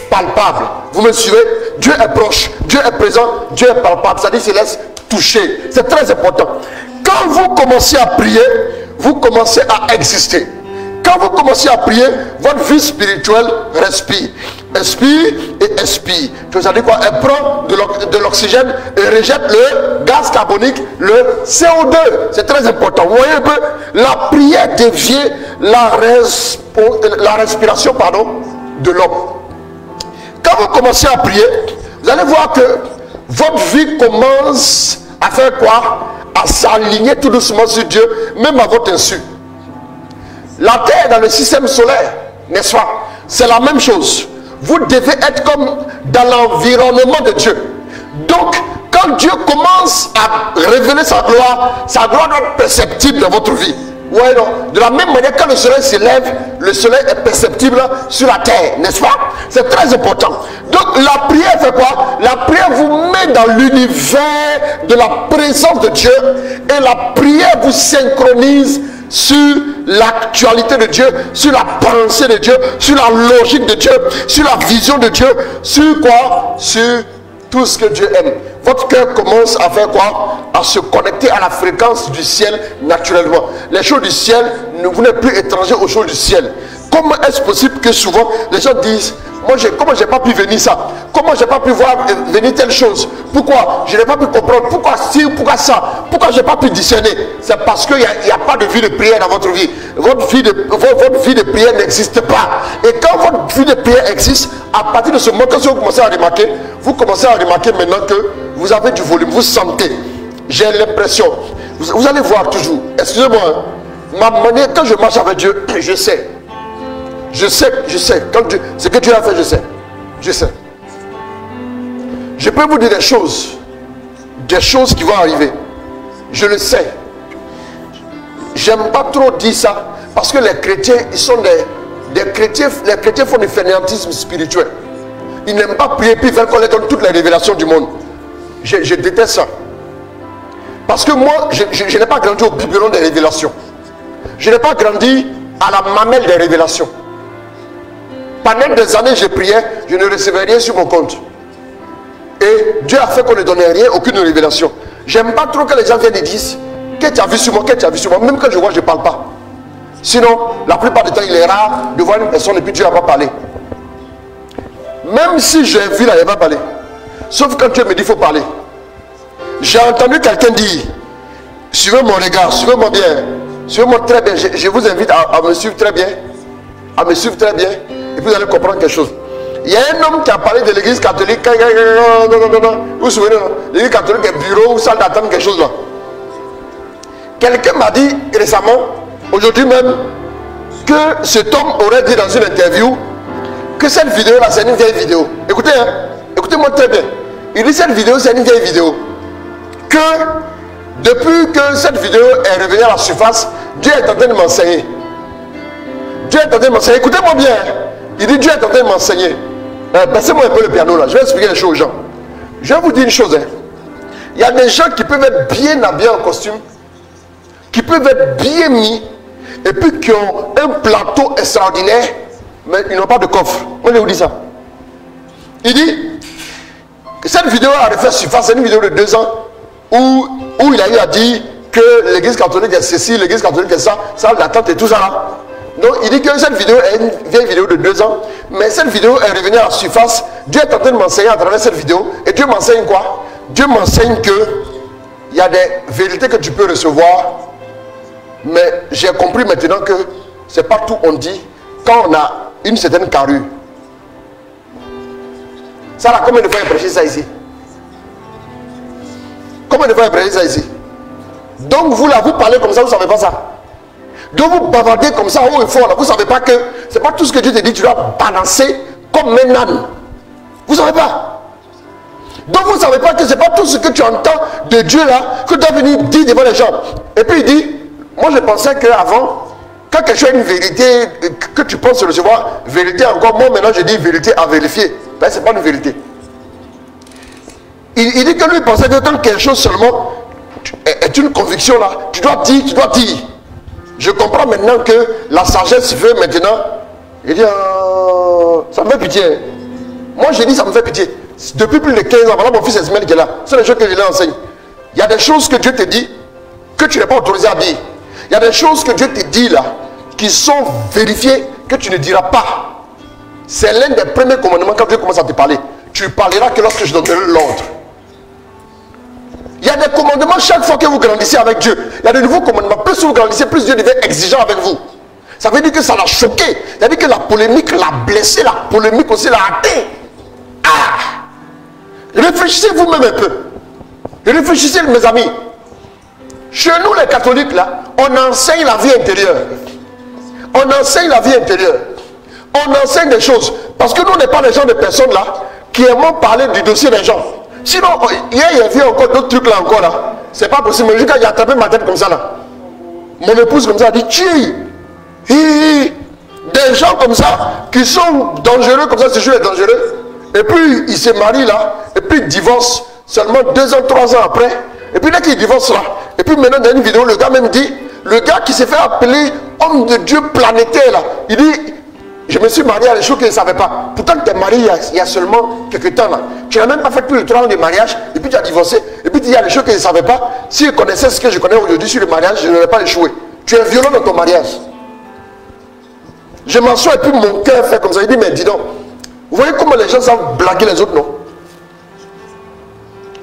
palpable. Vous me suivez? Dieu est proche, Dieu est présent, Dieu est palpable. C'est-à-dire qu'il se laisse toucher. C'est très important. Quand vous commencez à prier, vous commencez à exister. Quand vous commencez à prier, votre vie spirituelle respire. Expire et expire. Ça veut dire quoi? Elle prend de l'oxygène et rejette le gaz carbonique, le CO2. C'est très important. Vous voyez un peu, la prière devient la respiration de l'homme. Quand vous commencez à prier, vous allez voir que votre vie commence à faire quoi? À s'aligner tout doucement sur Dieu, même à votre insu. La terre dans le système solaire, n'est-ce pas? C'est la même chose. Vous devez être comme dans l'environnement de Dieu. Donc, quand Dieu commence à révéler sa gloire doit être perceptible dans votre vie. Ouais, non. De la même manière, quand le soleil se lève, le soleil est perceptible sur la terre, n'est-ce pas? C'est très important. Donc, la prière fait quoi? La prière vous met dans l'univers de la présence de Dieu et la prière vous synchronise sur l'actualité de Dieu, sur la pensée de Dieu, sur la logique de Dieu, sur la vision de Dieu, sur quoi? Sur tout ce que Dieu aime. Votre cœur commence à faire quoi? À se connecter à la fréquence du ciel naturellement. Les choses du ciel, vous n'êtes plus étranger aux choses du ciel. Comment est-ce possible que souvent les gens disent, comment j'ai pas pu venir ça? Comment j'ai pas pu voir venir telle chose? Pourquoi? Je n'ai pas pu comprendre. Pourquoi ci? Pourquoi ça? Pourquoi j'ai pas pu discerner? C'est parce qu'il n'y a pas de vie de prière dans votre vie. Votre vie de prière n'existe pas. Et quand votre vie de prière existe, à partir de ce moment, quand vous commencez à remarquer, maintenant que vous avez du volume, vous sentez. J'ai l'impression. Vous allez voir toujours. Excusez-moi. Ma manière, quand je marche avec Dieu, je sais. Je sais. Ce que Dieu a fait, je sais. Je peux vous dire des choses qui vont arriver. Je le sais. J'aime pas trop dire ça parce que les chrétiens, ils sont des chrétiens. Les chrétiens font du fainéantisme spirituel. Ils n'aiment pas prier puis ils veulent qu'on leur donne toutes les révélations du monde. Je déteste ça. Parce que moi, je n'ai pas grandi au biberon des révélations. Je n'ai pas grandi à la mamelle des révélations. Pendant des années, je priais, je ne recevais rien sur mon compte. Et Dieu a fait qu'on ne donnait rien, aucune révélation. J'aime pas trop que les gens viennent et disent, qu'est-ce que tu as vu sur moi, qu'est-ce que tu as vu sur moi. Même quand je vois, je ne parle pas. Sinon, la plupart du temps, il est rare de voir une personne et puis Dieu n'a pas parlé. Même si j'ai vu là, il n'a pas parlé. Sauf quand Dieu me dit, il faut parler. J'ai entendu quelqu'un dire, suivez mon regard, suivez-moi bien, suivez-moi très bien. Je vous invite à me suivre très bien. À me suivre très bien. Et puis vous allez comprendre quelque chose. Il y a un homme qui a parlé de l'église catholique. Vous vous souvenez, l'église catholique est bureau ou salle d'attente, quelque chose là. Quelqu'un m'a dit récemment, aujourd'hui même, que cet homme aurait dit dans une interview que cette vidéo là c'est une vieille vidéo. Écoutez, hein, écoutez-moi très bien. Il dit cette vidéo c'est une vieille vidéo. Que depuis que cette vidéo est revenue à la surface, Dieu est en train de m'enseigner. Dieu est en train de m'enseigner. Écoutez-moi bien. Il dit Dieu est en train de m'enseigner. Passez-moi un peu le piano là. Je vais expliquer les choses aux gens. Je vais vous dire une chose. Hein. Il y a des gens qui peuvent être bien habillés en costume, qui peuvent être bien mis, et puis qui ont un plateau extraordinaire, mais ils n'ont pas de coffre. Moi je vous dis ça. Il dit que cette vidéo a refait surface. C'est une vidéo de 2 ans où il a eu à dire que l'église catholique est ceci, l'église catholique est ça, salle d'attente et tout ça là. Donc il dit que cette vidéo est une vieille vidéo de 2 ans, mais cette vidéo est revenue à la surface. Dieu est en train de m'enseigner à travers cette vidéo. Et Dieu m'enseigne quoi? Dieu m'enseigne que il y a des vérités que tu peux recevoir, mais j'ai compris maintenant que c'est pas tout on dit quand on a une certaine carrure. Ça là, combien de fois il a prêché ça ici? Combien de fois il a prêché ça ici? Donc vous là, vous parlez comme ça, vous ne savez pas ça. Donc vous bavardez comme ça haut et fort, là, vous ne savez pas que c'est pas tout ce que Dieu te dit, tu dois balancer comme un âne. Vous ne savez pas. Donc vous ne savez pas que c'est pas tout ce que tu entends de Dieu là, que tu dois venir dire devant les gens. Et puis il dit, moi je pensais qu'avant, quand quelque chose est une vérité, que tu penses recevoir, vérité encore, moi maintenant je dis vérité à vérifier. Ben, ce n'est pas une vérité. Il dit que lui pensait que quand quelque chose seulement est une conviction là, tu dois dire, tu dois dire. Je comprends maintenant que la sagesse veut maintenant. Il dit, ça me fait pitié. Moi je dis, ça me fait pitié. Depuis plus de 15 ans, voilà mon fils Esmel qui est là. C'est les choses que je lui enseigne. Il y a des choses que Dieu te dit que tu n'es pas autorisé à dire. Il y a des choses que Dieu te dit là qui sont vérifiés que tu ne diras pas. C'est l'un des premiers commandements quand Dieu commence à te parler. Tu parleras que lorsque je donnerai l'ordre. Il y a des commandements chaque fois que vous grandissez avec Dieu. Il y a de nouveaux commandements. Plus vous grandissez, plus Dieu devient exigeant avec vous. Ça veut dire que ça l'a choqué. Ça veut dire que la polémique l'a blessé. La polémique aussi l'a atteint. Ah! Réfléchissez vous-même un peu. Réfléchissez mes amis. Chez nous les catholiques là, on enseigne la vie intérieure. On enseigne la vie intérieure. On enseigne des choses. Parce que nous, on n'est pas les gens de personnes là qui aiment parler du dossier des gens. Sinon, hier, il y a vu encore d'autres trucs là encore là. C'est pas possible. Mais jusqu'à il a attrapé ma tête comme ça là. Mon épouse comme ça a dit, des gens comme ça qui sont dangereux comme ça, c'est juste dangereux. Et puis ils se marient là, et puis ils divorcent seulement 2 ans, 3 ans après. Et puis dès qu'ils divorcent là, et puis maintenant dans une vidéo, le gars même dit, le gars qui s'est fait appeler homme de Dieu planétaire là, il dit, je me suis marié à des choses qu'il ne savait pas. Pourtant tu es marié il y a seulement quelques temps là. Tu n'as même pas fait plus de 3 ans de mariage, et puis tu as divorcé, et puis tu dis, il y a des choses qu'il ne savait pas. Si je connaissais ce que je connais aujourd'hui sur le mariage, je n'aurais pas échoué. Tu es violent dans ton mariage. Je m'assois et puis mon cœur fait comme ça. Il dit, mais dis donc, vous voyez comment les gens savent blaguer les autres, non?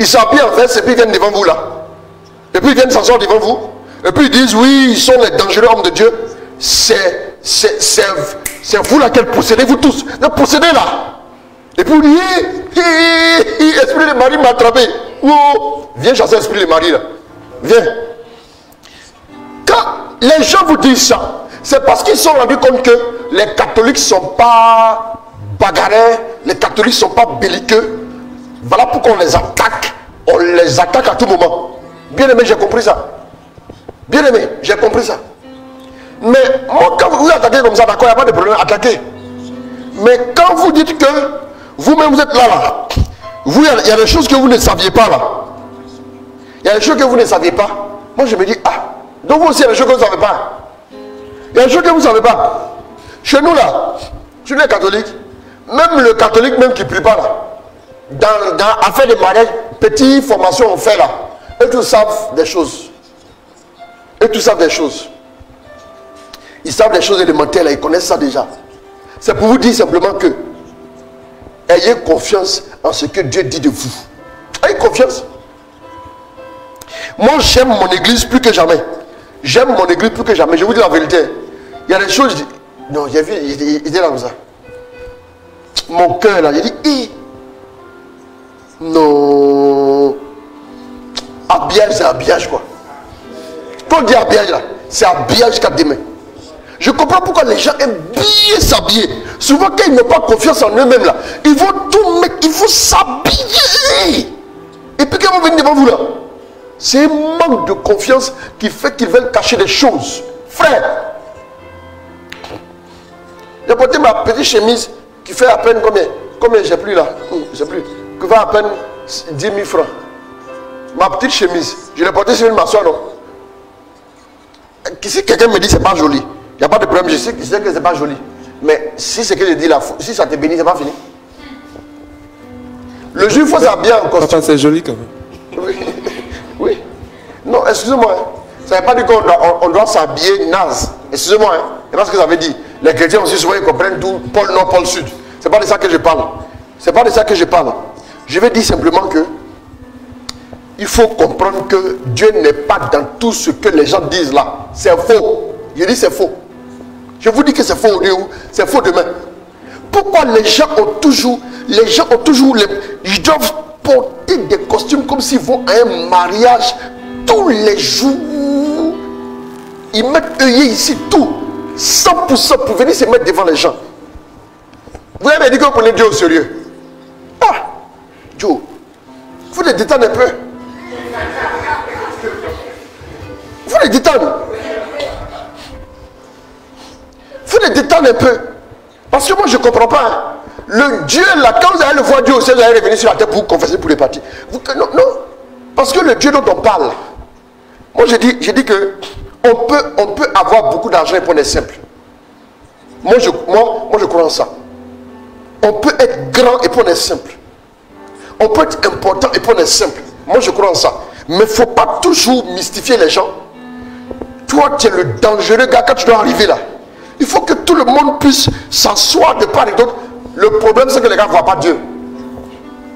Ils s'habillent en veste et puis ils viennent devant vous là. Et puis ils viennent s'asseoir devant vous. Et puis ils disent, oui, ils sont les dangereux hommes de Dieu. C'est vous laquelle possédez, vous tous. Possédez là. Et puis vous dites, esprit de Marie m'a attrapé. Oh, viens chasser l'esprit de Marie là. Viens. Quand les gens vous disent ça, c'est parce qu'ils se sont rendus compte que les catholiques ne sont pas bagarreurs, les catholiques ne sont pas belliqueux. Voilà pourquoi on les attaque à tout moment. Bien aimé, j'ai compris ça. Bien aimé, j'ai compris ça. Mais moi, quand vous attaquez comme ça, d'accord, il n'y a pas de problème, attaquez. Mais quand vous dites que vous-même vous êtes là, il y a des choses que vous ne saviez pas là. Il y a des choses que vous ne saviez pas. Moi je me dis, ah, donc vous aussi il y a des choses que vous ne savez pas. Il y a des choses que vous ne savez pas. Chez nous là, chez les catholiques, même le catholique même qui ne prie pas là, dans affaire de mariage, petite formation on fait là. Eux tous savent des choses. Eux tous savent des choses. Ils savent des choses élémentaires là, ils connaissent ça déjà. C'est pour vous dire simplement que ayez confiance en ce que Dieu dit de vous. Ayez confiance. Moi j'aime mon église plus que jamais. J'aime mon église plus que jamais. Je vous dis la vérité. Il y a des choses. Non, j'ai vu, il était là comme ça. Mon cœur là, il dit, non. Habillage, c'est habillage quoi. Quand on dit habillage là, c'est habillage jusqu'à demain. Je comprends pourquoi les gens aiment bien s'habiller. Souvent quand ils n'ont pas confiance en eux-mêmes là, ils vont tout mettre, il faut s'habiller. Et puis quand ils vont venir devant vous là, c'est un manque de confiance qui fait qu'ils veulent cacher des choses. Frère, j'ai porté ma petite chemise qui fait à peine combien? Combien j'ai plus là? Je sais plus. Qui va à peine 10 000 francs. Ma petite chemise, je l'ai portée sur une massoire, non? Si quelqu'un me dit que c'est pas joli, il n'y a pas de problème, je sais que c'est pas joli. Mais si c'est que je dis là, si ça te bénit, c'est pas fini. Le jour, il faut s'habiller en costume. Papa, c'est joli quand même. Oui. Oui. Non, excusez-moi. Hein. Ça ne veut pas dire qu'on doit s'habiller naze. Excusez-moi. Hein. C'est pas ce que ça veut dire. Les chrétiens aussi, souvent, ils comprennent tout. Pôle Nord, pôle Sud. C'est pas de ça que je parle. C'est pas de ça que je parle. Je vais dire simplement que il faut comprendre que Dieu n'est pas dans tout ce que les gens disent là. C'est faux. Je dis c'est faux. Je vous dis que c'est faux aujourd'hui, c'est faux demain. Pourquoi les gens ont toujours, ils doivent porter des costumes comme s'ils vont à un mariage tous les jours. Ils mettent œillet ici, tout. 100% pour venir se mettre devant les gens. Vous avez dit que vous prenez Dieu au sérieux. Ah, Joe, il faut les détendre un peu. Il faut les détendre. Il faut les détendre un peu. Parce que moi je ne comprends pas. Hein. Le Dieu, là, quand vous allez le voir Dieu au ciel, vous allez revenir sur la terre pour vous confesser pour les parties. Non, non. Parce que le Dieu dont on parle, moi je dis que on peut avoir beaucoup d'argent et pour être simple. Moi je crois en ça. On peut être grand et pour être simple. On peut être important et pour être simple. Moi je crois en ça. Mais il ne faut pas toujours mystifier les gens. Toi tu es le dangereux gars quand tu dois arriver là. Il faut que tout le monde puisse s'asseoir de part et d'autre. Le problème, c'est que les gars ne voient pas Dieu.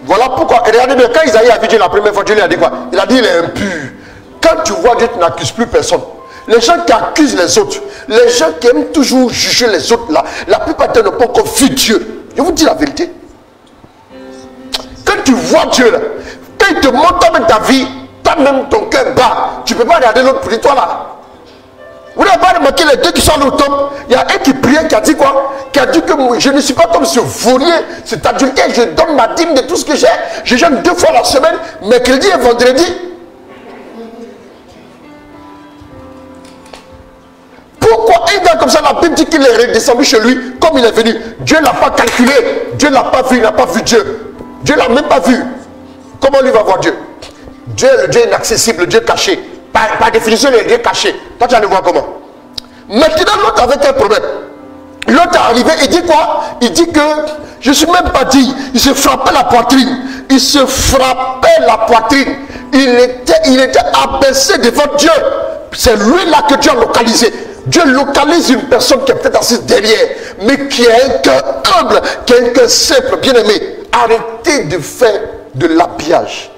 Voilà pourquoi. Et regardez bien, quand Isaïe a vu Dieu la première fois, Dieu lui a dit quoi? Il a dit, il est impur. Quand tu vois Dieu, tu n'accuses plus personne. Les gens qui accusent les autres, les gens qui aiment toujours juger les autres, là, la plupart d'eux n'ont pas encore vu Dieu. Je vous dis la vérité. Quand tu vois Dieu, là, quand il te montre avec ta vie, toi-même ton cœur bat, tu ne peux pas regarder l'autre pour dire, toi là. Vous n'avez pas remarqué les deux qui sont au top? Il y a un qui priait, qui a dit quoi? Qui a dit que je ne suis pas comme ce volier, cet adultère, je donne ma dîme de tout ce que j'ai. Je jeûne 2 fois la semaine, mercredi et vendredi. Pourquoi un gars comme ça, la Bible dit qu'il est redescendu chez lui comme il est venu? Dieu ne l'a pas calculé, Dieu ne l'a pas vu, il n'a pas vu Dieu. Dieu ne l'a même pas vu. Comment lui va voir Dieu? Dieu est le Dieu inaccessible, le Dieu caché. Par définition, il est Dieu caché. Toi, tu vas le voir comment? Maintenant, l'autre avait un problème. L'autre est arrivé, il dit quoi? Il dit que, je ne suis même pas dit, il se frappait la poitrine. Il se frappait la poitrine. Il était abaissé devant Dieu. C'est lui là que Dieu a localisé. Dieu localise une personne qui est peut-être assise derrière, mais qui a un cœur humble, qui a un cœur simple, bien aimé. Arrêtez de faire de l'habillage.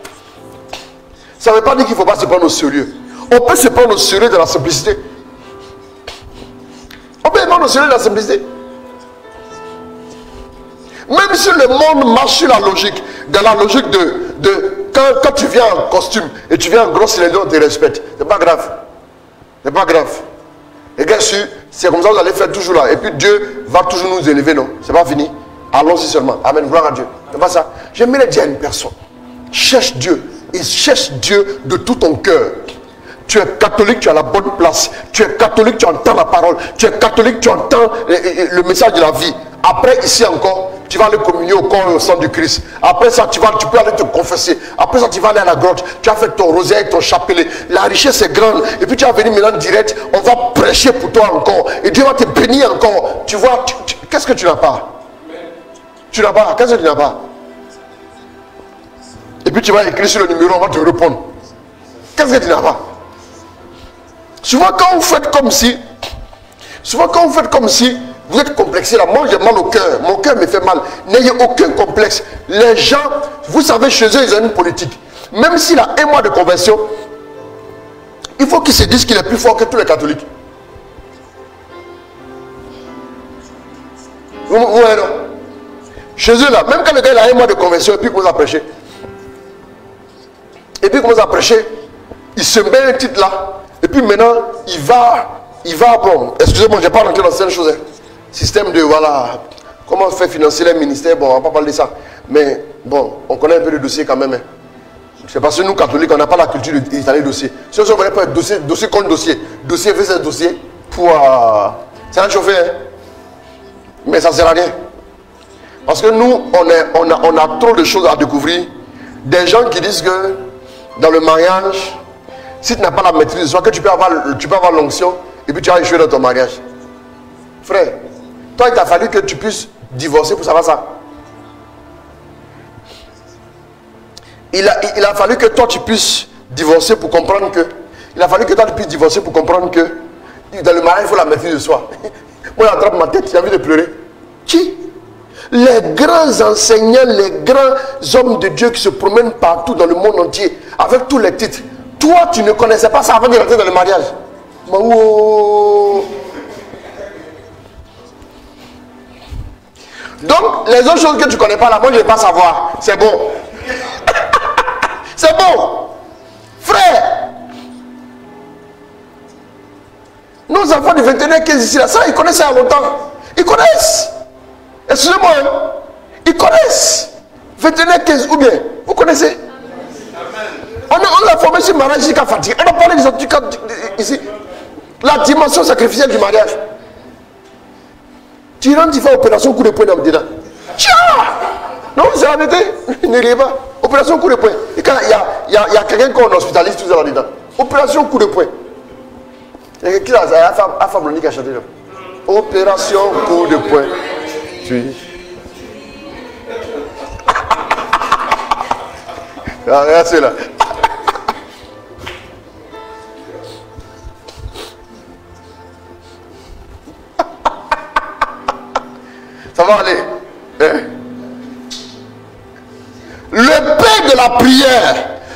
Ça ne veut pas dire qu'il ne faut pas se prendre au sérieux. On peut se prendre au sérieux de la simplicité. On peut se prendre au sérieux de la simplicité. Même si le monde marche sur la logique, dans la logique quand tu viens en costume et tu viens en gros cylindre, on te respecte. Ce n'est pas grave. Ce n'est pas grave. Et bien sûr, c'est comme ça que vous allez faire toujours là. Et puis Dieu va toujours nous élever, non? C'est pas fini. Allons-y seulement. Amen. Gloire à Dieu. C'est pas ça. J'aimerais dire à une personne, cherche Dieu. Et cherche Dieu de tout ton cœur. Tu es catholique, tu as la bonne place. Tu es catholique, tu entends la parole. Tu es catholique, tu entends le message de la vie. Après, ici encore, tu vas aller communier au corps et au sang du Christ. Après ça, tu peux aller te confesser. Après ça, tu vas aller à la grotte. Tu vas faire ton rosaire et ton chapelet. La richesse est grande. Et puis tu vas venir maintenant direct. On va prêcher pour toi encore. Et Dieu va te bénir encore. Tu vois, qu'est-ce que tu n'as pas? Tu n'as pas. Qu'est-ce que tu n'as pas? Et puis tu vas écrire sur le numéro, on va te répondre. Qu'est-ce que tu n'as pas? Souvent quand vous faites comme si, vous êtes complexé là, moi j'ai mal au cœur, mon cœur me fait mal. N'ayez aucun complexe. Les gens, vous savez, chez eux, ils ont une politique. Même s'il a 1 mois de conversion, il faut qu'il se dise qu'il est plus fort que tous les catholiques. Vous voyez non? Chez eux là, même quand le gars il a 1 mois de conversion et puis il commence à prêcher. Et puis il commence à prêcher, il se met un titre là, et puis maintenant il va, bon, excusez-moi, je n'ai pas rentré dans certaines choses, hein. Système de, voilà, comment faire financer les ministères, bon, on ne va pas parler de ça, mais bon, on connaît un peu le dossier quand même, hein. C'est parce que nous, catholiques, on n'a pas la culture d'étaler le dossier. Si on ne voulait pas dossier contre dossier, dossier versus dossier, pour, ça va chauffer, hein. Mais ça ne sert à rien. Parce que nous, on a trop de choses à découvrir, des gens qui disent que dans le mariage, si tu n'as pas la maîtrise de soi, que tu peux avoir l'onction et puis tu vas échouer dans ton mariage. Frère, toi il t'a fallu que tu puisses divorcer pour savoir ça. Il a fallu que toi tu puisses divorcer pour comprendre que. Il a fallu que toi tu puisses divorcer pour comprendre que dans le mariage il faut la maîtrise de soi. Moi j'attrape ma tête, j'ai envie de pleurer. Qui? Les grands enseignants, les grands hommes de Dieu qui se promènent partout dans le monde entier, avec tous les titres. Toi, tu ne connaissais pas ça avant de rentrer dans le mariage. Donc, les autres choses que tu ne connais pas là, moi je ne vais pas savoir. C'est bon. C'est bon. Frère, nos enfants de 21 15 ici, là, ça, ils connaissent ça il y a longtemps. Ils connaissent. Excusez-moi, hein? Ils connaissent. 21 15 ou bien, vous connaissez? On l'a formé sur le mariage jusqu'à fatigue. On a parlé des autres ici. La dimension sacrificielle du mariage. Tu rentres, tu fais opération coup de poing dedans. Tcha! Non, c'est la vérité. Ne riez pas. Opération coup de poing. Et quand il y a quelqu'un qu'on hospitalise tout ça là-dedans. Opération coup de poing. Et qui a la femme Blondie qui a chanté là. Opération coup de poing. Tu. Ah, regarde là. la prière.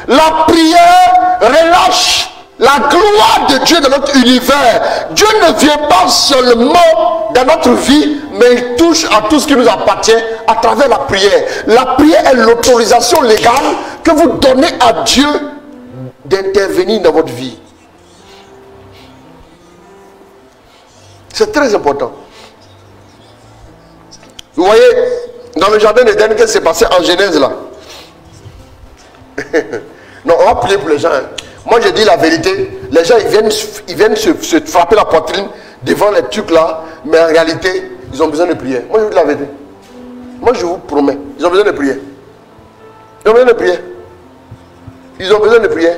La prière relâche la gloire de Dieu dans notre univers. Dieu ne vient pas seulement dans notre vie, mais il touche à tout ce qui nous appartient à travers la prière. La prière est l'autorisation légale que vous donnez à Dieu d'intervenir dans votre vie. C'est très important. Vous voyez, dans le jardin d'Éden, qu'est-ce qui s'est passé en Genèse là? Non, on va prier pour les gens. Moi, je dis la vérité. Les gens, ils viennent se frapper la poitrine devant les trucs là, mais en réalité, ils ont besoin de prier. Moi, je vous dis la vérité. Moi, je vous promets, ils ont besoin de prier. Ils ont besoin de prier. Ils ont besoin de prier.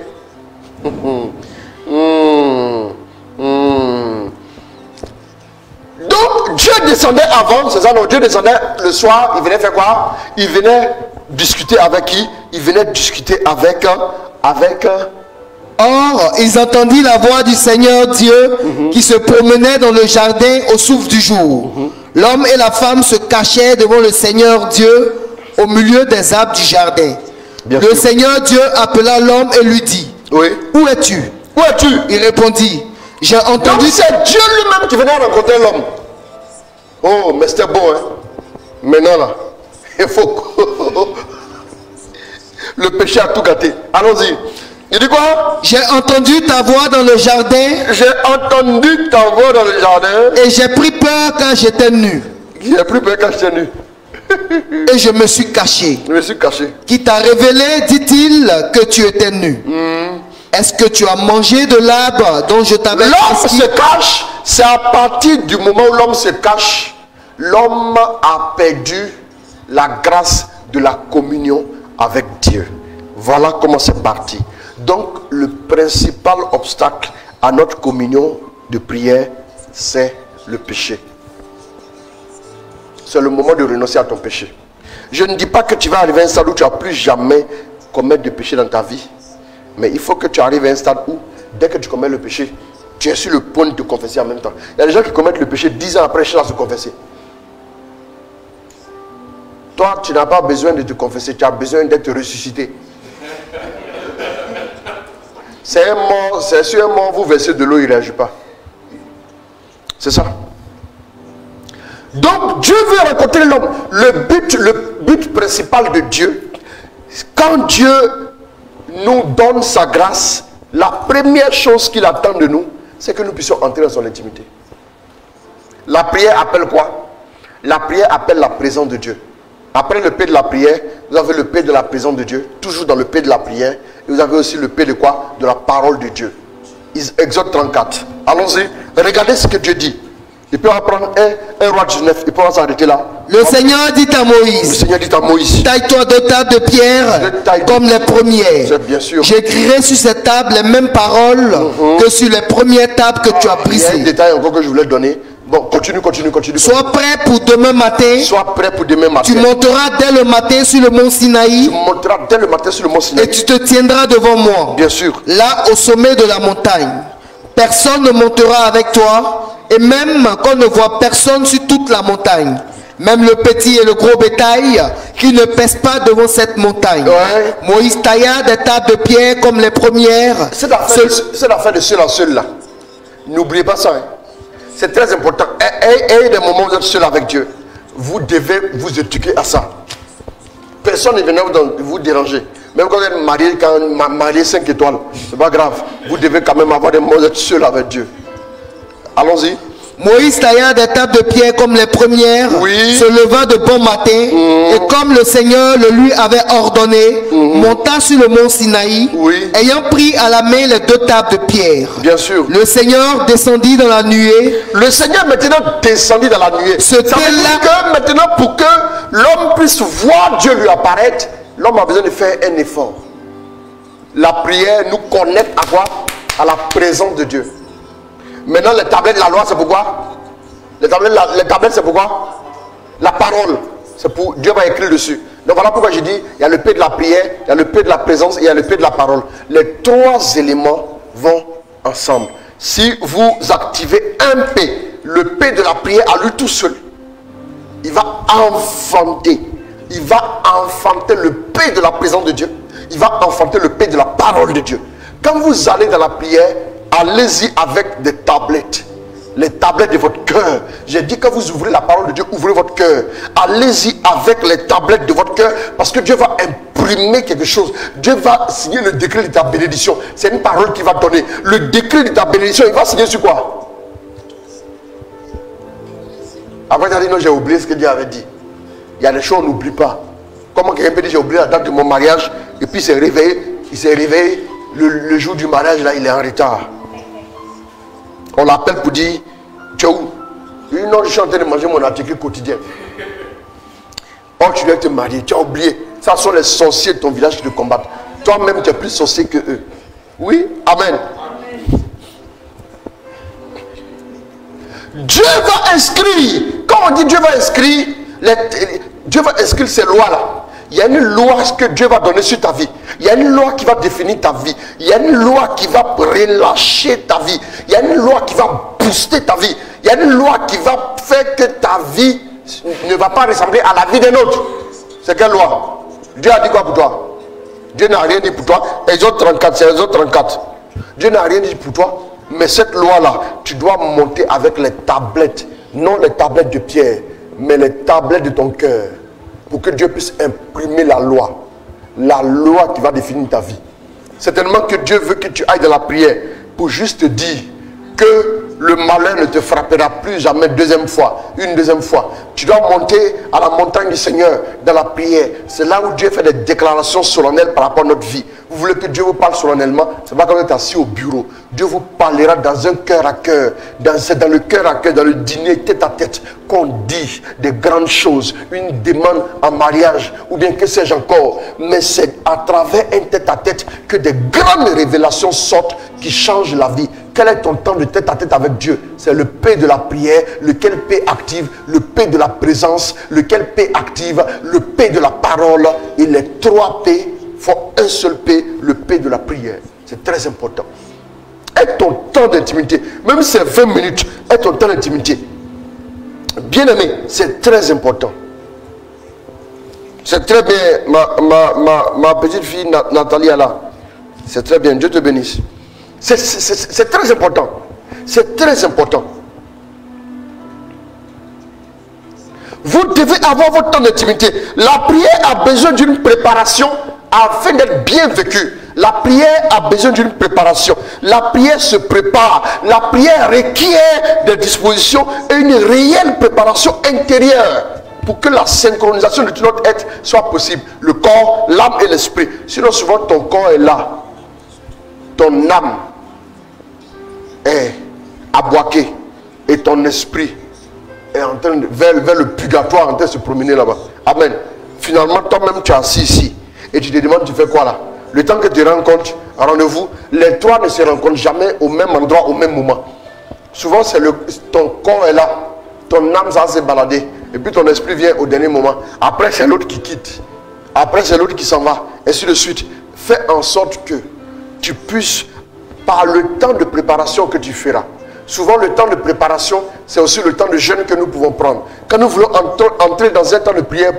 Donc, Dieu descendait avant, c'est ça, non? Dieu descendait le soir, il venait faire quoi? Il venait discuter avec qui? Il venait discuter avec Or, ils entendirent la voix du Seigneur Dieu qui se promenait dans le jardin au souffle du jour. L'homme et la femme se cachaient devant le Seigneur Dieu au milieu des arbres du jardin. Le Seigneur Dieu appela l'homme et lui dit, oui. Où es-tu? Où es-tu? Il répondit, j'ai entendu... Donc c'est Dieu lui-même qui venait rencontrer l'homme. Oh, mais c'était bon, hein. Maintenant là, il faut... Le péché a tout gâté. Allons-y. Il dit quoi? J'ai entendu ta voix dans le jardin. J'ai entendu ta voix dans le jardin. Et j'ai pris peur quand j'étais nu. J'ai pris peur quand j'étais nu. Et je me suis caché. Je me suis caché. Qui t'a révélé, dit-il, que tu étais nu. Est-ce que tu as mangé de l'arbre dont je t'avais dit? L'homme se cache. C'est à partir du moment où l'homme se cache, l'homme a perdu la grâce de la communion avec Dieu. Voilà comment c'est parti. Donc, le principal obstacle à notre communion de prière, c'est le péché. C'est le moment de renoncer à ton péché. Je ne dis pas que tu vas arriver à un stade où tu ne vas plus jamais commettre de péché dans ta vie. Mais il faut que tu arrives à un stade où, dès que tu commets le péché, tu es sur le point de te confesser en même temps. Il y a des gens qui commettent le péché 10 ans après, cherchent à se confesser. Toi, tu n'as pas besoin de te confesser, tu as besoin d'être ressuscité. C'est un mort, c'est sur un mort, vous versez de l'eau, il ne réagit pas. C'est ça. Donc, Dieu veut rencontrer l'homme. Le but principal de Dieu, quand Dieu nous donne sa grâce, la première chose qu'il attend de nous, c'est que nous puissions entrer dans son intimité. La prière appelle quoi? La prière appelle la présence de Dieu. Après le paix de la prière, vous avez le paix de la présence de Dieu, toujours dans le paix de la prière. Et vous avez aussi le paix de quoi? De la parole de Dieu. Exode 34. Allons-y. Regardez ce que Dieu dit. Il peut apprendre un roi 19. Il peut s'arrêter là. Le Seigneur dit à Moïse. Le Seigneur dit à Moïse. Taille-toi 2 tables de pierre comme les premières. C'est bien sûr. J'écrirai sur ces tables les mêmes paroles que sur les premières tables que tu as brisées. Il y a un détail encore que je voulais donner. Bon, continue. Sois prêt pour demain matin. Sois prêt pour demain matin. Tu monteras dès le matin sur le mont Sinaï. Tu monteras dès le matin sur le mont Sinaï. Et tu te tiendras devant moi. Bien sûr. Là, au sommet de la montagne. Personne ne montera avec toi. Et même qu'on ne voit personne sur toute la montagne. Même le petit et le gros bétail qui ne pèsent pas devant cette montagne. Ouais. Moïse tailla des tables de pierre comme les premières. C'est l'affaire de seul en seul là. N'oubliez pas ça. Hein. C'est très important. Et des moments où vous êtes seul avec Dieu, vous devez vous éduquer à ça. Personne ne viendra vous déranger. Même quand vous êtes marié 5 étoiles, c'est pas grave. Vous devez quand même avoir des moments où vous êtes seul avec Dieu. Allons-y. Moïse tailla des tables de pierre comme les premières, se leva de bon matin, et comme le Seigneur le lui avait ordonné, monta sur le mont Sinaï, ayant pris à la main les 2 tables de pierre. Bien sûr. Le Seigneur descendit dans la nuée. Le Seigneur maintenant descendit dans la nuée. Ça veut dire que maintenant, pour que l'homme puisse voir Dieu lui apparaître, l'homme a besoin de faire un effort. La prière nous connecte à quoi? À la présence de Dieu. Maintenant, les tablettes de la loi, c'est pourquoi? Les tablettes, c'est pourquoi? La parole. C'est pour Dieu va écrire dessus. Donc voilà pourquoi je dis, il y a le paix de la prière, il y a le paix de la présence et il y a le paix de la parole. Les 3 éléments vont ensemble. Si vous activez un paix, le paix de la prière à lui tout seul, il va enfanter. Il va enfanter le paix de la présence de Dieu. il va enfanter le paix de la parole de Dieu. Quand vous allez dans la prière, allez-y avec des tablettes. Les tablettes de votre cœur. J'ai dit quand vous ouvrez la parole de Dieu, ouvrez votre cœur. Allez-y avec les tablettes de votre cœur parce que Dieu va imprimer quelque chose. Dieu va signer le décret de ta bénédiction. C'est une parole qu'il va donner. Le décret de ta bénédiction, il va signer sur quoi? Après, tu as dit non, j'ai oublié ce que Dieu avait dit. Il y a des choses qu'on n'oublie pas. Comment quelqu'un peut dire j'ai oublié la date de mon mariage et puis il s'est réveillé, le jour du mariage, là, il est en retard. On l'appelle pour dire, tu es où? Non, je suis en train de manger mon article quotidien. Oh, tu dois te marier, tu as oublié. Ça sont les sorciers de ton village qui te combattent. Toi-même, tu es plus sorcier que eux. Oui, amen. Dieu va inscrire. Quand on dit Dieu va inscrire, Dieu va inscrire ces lois-là. Il y a une loi que Dieu va donner sur ta vie. Il y a une loi qui va définir ta vie. Il y a une loi qui va relâcher ta vie. Il y a une loi qui va booster ta vie. Il y a une loi qui va faire que ta vie ne va pas ressembler à la vie d'un autre. C'est quelle loi? Dieu a dit quoi pour toi? Dieu n'a rien dit pour toi. Exode 34, c'est Exode 34. Dieu n'a rien dit pour toi. Mais cette loi-là, tu dois monter avec les tablettes. Non les tablettes de pierre, mais les tablettes de ton cœur. Pour que Dieu puisse imprimer la loi. La loi qui va définir ta vie. Certainement que Dieu veut que tu ailles dans la prière pour juste te dire que le malheur ne te frappera plus jamais une deuxième fois. Tu dois monter à la montagne du Seigneur dans la prière. C'est là où Dieu fait des déclarations solennelles par rapport à notre vie. Vous voulez que Dieu vous parle solennellement? C'est pas quand vous êtes assis au bureau. Dieu vous parlera dans un cœur à cœur. C'est dans le cœur à cœur, dans le dîner tête à tête qu'on dit des grandes choses. Une demande en mariage ou bien que sais-je encore. Mais c'est à travers un tête à tête que des grandes révélations sortent qui changent la vie. Quel est ton temps de tête à tête avec Dieu? C'est le paix de la prière, lequel paix active, le paix de la présence, lequel paix active, le paix de la parole. Et les trois paix font un seul paix, le paix de la prière. C'est très important. Aide ton temps d'intimité, même si c'est 20 minutes, aide ton temps d'intimité. Bien aimé, c'est très important. C'est très bien, ma petite fille Nathalie est là. C'est très bien, Dieu te bénisse. C'est très important. C'est très important. Vous devez avoir votre temps d'intimité. La prière a besoin d'une préparation afin d'être bien vécue. La prière a besoin d'une préparation. La prière se prépare. La prière requiert des dispositions et une réelle préparation intérieure pour que la synchronisation de tout notre être soit possible. Le corps, l'âme et l'esprit. Sinon souvent ton corps est là. Ton âme est aboiquée et ton esprit est en train de, vers le purgatoire en train de se promener là-bas. Amen. Finalement, toi-même tu es assis ici et tu te demandes tu fais quoi là? Le temps que tu rencontres un rendez-vous, les trois ne se rencontrent jamais au même endroit, au même moment. Souvent, c'est ton corps est là, ton âme ça s'est baladé et puis ton esprit vient au dernier moment. Après, c'est l'autre qui quitte. Après, c'est l'autre qui s'en va. Et ainsi de suite. Fais en sorte que tu puisses, par le temps de préparation que tu feras. Souvent, le temps de préparation, c'est aussi le temps de jeûne que nous pouvons prendre. Quand nous voulons entrer dans un temps de prière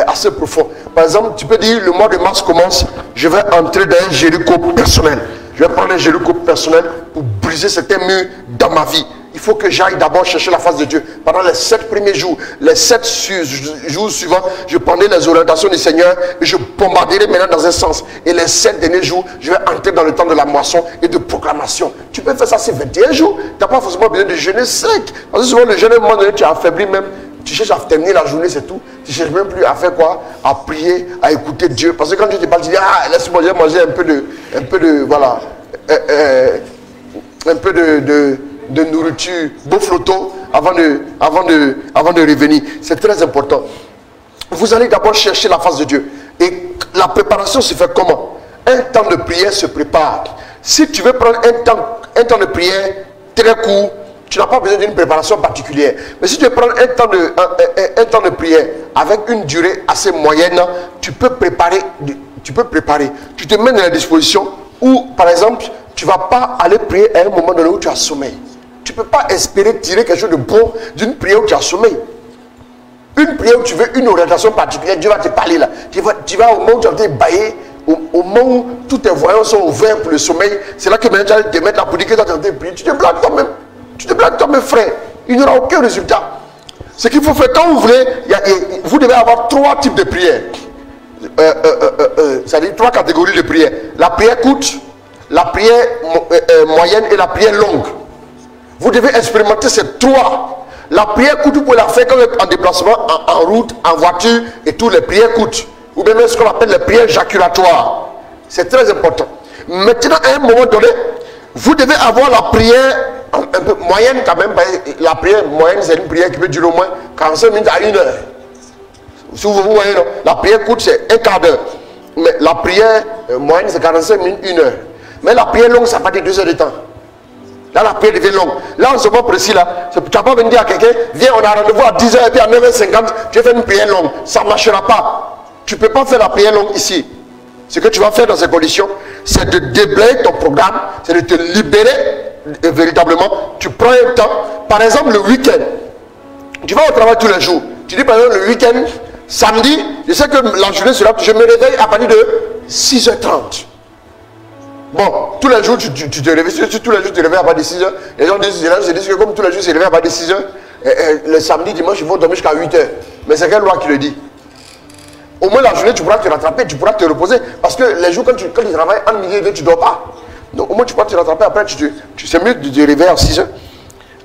assez profond. Par exemple, tu peux dire, le mois de mars commence, je vais entrer dans un Jéricho personnel. Je vais prendre un Jéricho personnel pour briser certains murs dans ma vie. Il faut que j'aille d'abord chercher la face de Dieu. Pendant les 7 premiers jours, les 7 jours suivants, je prendrai les orientations du Seigneur et je bombarderai maintenant dans un sens. Et les 7 derniers jours, je vais entrer dans le temps de la moisson et de proclamation. Tu peux faire ça ces 21 jours. Tu n'as pas forcément besoin de jeûner sec. Parce que souvent, le jeûne, à un moment donné, tu as affaibli même. Tu cherches à terminer la journée, c'est tout. Tu ne cherches même plus à faire quoi? À prier, à écouter Dieu. Parce que quand Dieu te parle, tu dis, ah, laisse-moi manger un peu de voilà, un peu de nourriture, beau flottant avant de revenir. C'est très important. Vous allez d'abord chercher la face de Dieu. Et la préparation se fait comment? Un temps de prière se prépare. Si tu veux prendre un temps de prière très court, tu n'as pas besoin d'une préparation particulière. Mais si tu veux prendre un temps de prière avec une durée assez moyenne, tu peux préparer. Tu te mets dans la disposition où, par exemple, tu ne vas pas aller prier à un moment donné où tu as sommeil. Tu ne peux pas espérer tirer quelque chose de bon d'une prière où tu as sommeil. Une prière où tu veux une orientation particulière, Dieu va te parler là. Tu vas au moment où tu vas te bailler, au moment où tous tes voyants sont ouverts pour le sommeil, c'est là que maintenant tu vas te mettre la pour dire que tu es en train de prier. Tu te blagues toi-même. Tu te blagues toi-même, frère. Il n'y aura aucun résultat. Ce qu'il faut faire quand vous voulez, vous devez avoir 3 types de prières. C'est-à-dire 3 catégories de prières. La prière courte, la prière moyenne et la prière longue. Vous devez expérimenter ces 3. La prière courte, vous pouvez la faire quand vous êtes en déplacement, en route, en voiture et toutes les prières courtes. Ou bien même ce qu'on appelle les prières jaculatoires. C'est très important. Maintenant, à un moment donné, vous devez avoir la prière un peu moyenne quand même. La prière moyenne, c'est une prière qui peut durer au moins 45 minutes à 1 heure. Si vous voyez, non? La prière courte, c'est un quart d'heure. Mais la prière moyenne, c'est 45 minutes, 1 heure. Mais la prière longue, ça va être 2 heures de temps. Là, la prière devient longue. Là, en ce moment précis, là, tu n'as pas venir dire à quelqu'un, viens, on a rendez-vous à 10h et puis à 9h50, tu vas faire une prière longue. Ça ne marchera pas. Tu ne peux pas faire la prière longue ici. Ce que tu vas faire dans ces conditions, c'est de déblayer ton programme, c'est de te libérer véritablement. Tu prends un temps. Par exemple, le week-end, tu vas au travail tous les jours. Tu dis par exemple le week-end, samedi, je sais que la journée sera, je me réveille à partir de 6h30. Bon, tous les jours, tu te réveilles, tous les jours, tu te réveilles à partir de 6h. Les gens disent que comme tous les jours, ils se réveillent à partir de 6h, le samedi, dimanche, ils vont dormir jusqu'à 8h. Mais c'est quelle loi qui le dit? Au moins la journée, tu pourras te rattraper, tu pourras te reposer. Parce que les jours, quand tu travailles en milieu de tu ne dors pas. Donc au moins, tu pourras te rattraper. Après, c'est mieux de te réveiller à 6h.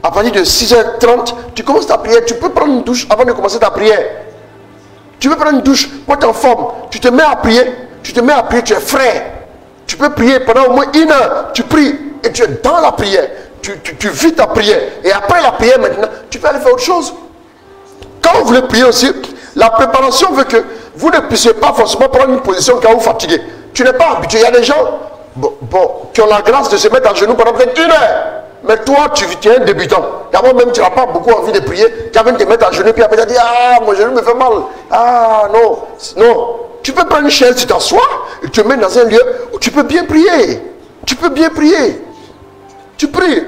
À partir de 6h30, tu commences ta prière. Tu peux prendre une douche avant de commencer ta prière. Tu peux prendre une douche pour être en forme. Tu te mets à prier. Tu te mets à prier, tu es frais. Tu peux prier pendant au moins 1 heure. Tu pries et tu es dans la prière. Tu vis ta prière. Et après la prière maintenant, tu peux aller faire autre chose. Quand vous voulez prier aussi, la préparation veut que vous ne puissiez pas forcément prendre une position quand vous fatiguez. Tu n'es pas habitué. Il y a des gens qui ont la grâce de se mettre à genoux pendant peut-être 1 heure. Mais toi, tu es un débutant. D'abord même, tu n'as pas beaucoup envie de prier. Tu as envie de te mettre à genoux, puis après tu as dit, ah, mon genou me fait mal. Ah, non, non. Tu peux prendre une chaise, tu t'assois, et tu te mets dans un lieu où tu peux bien prier. Tu peux bien prier. Tu pries.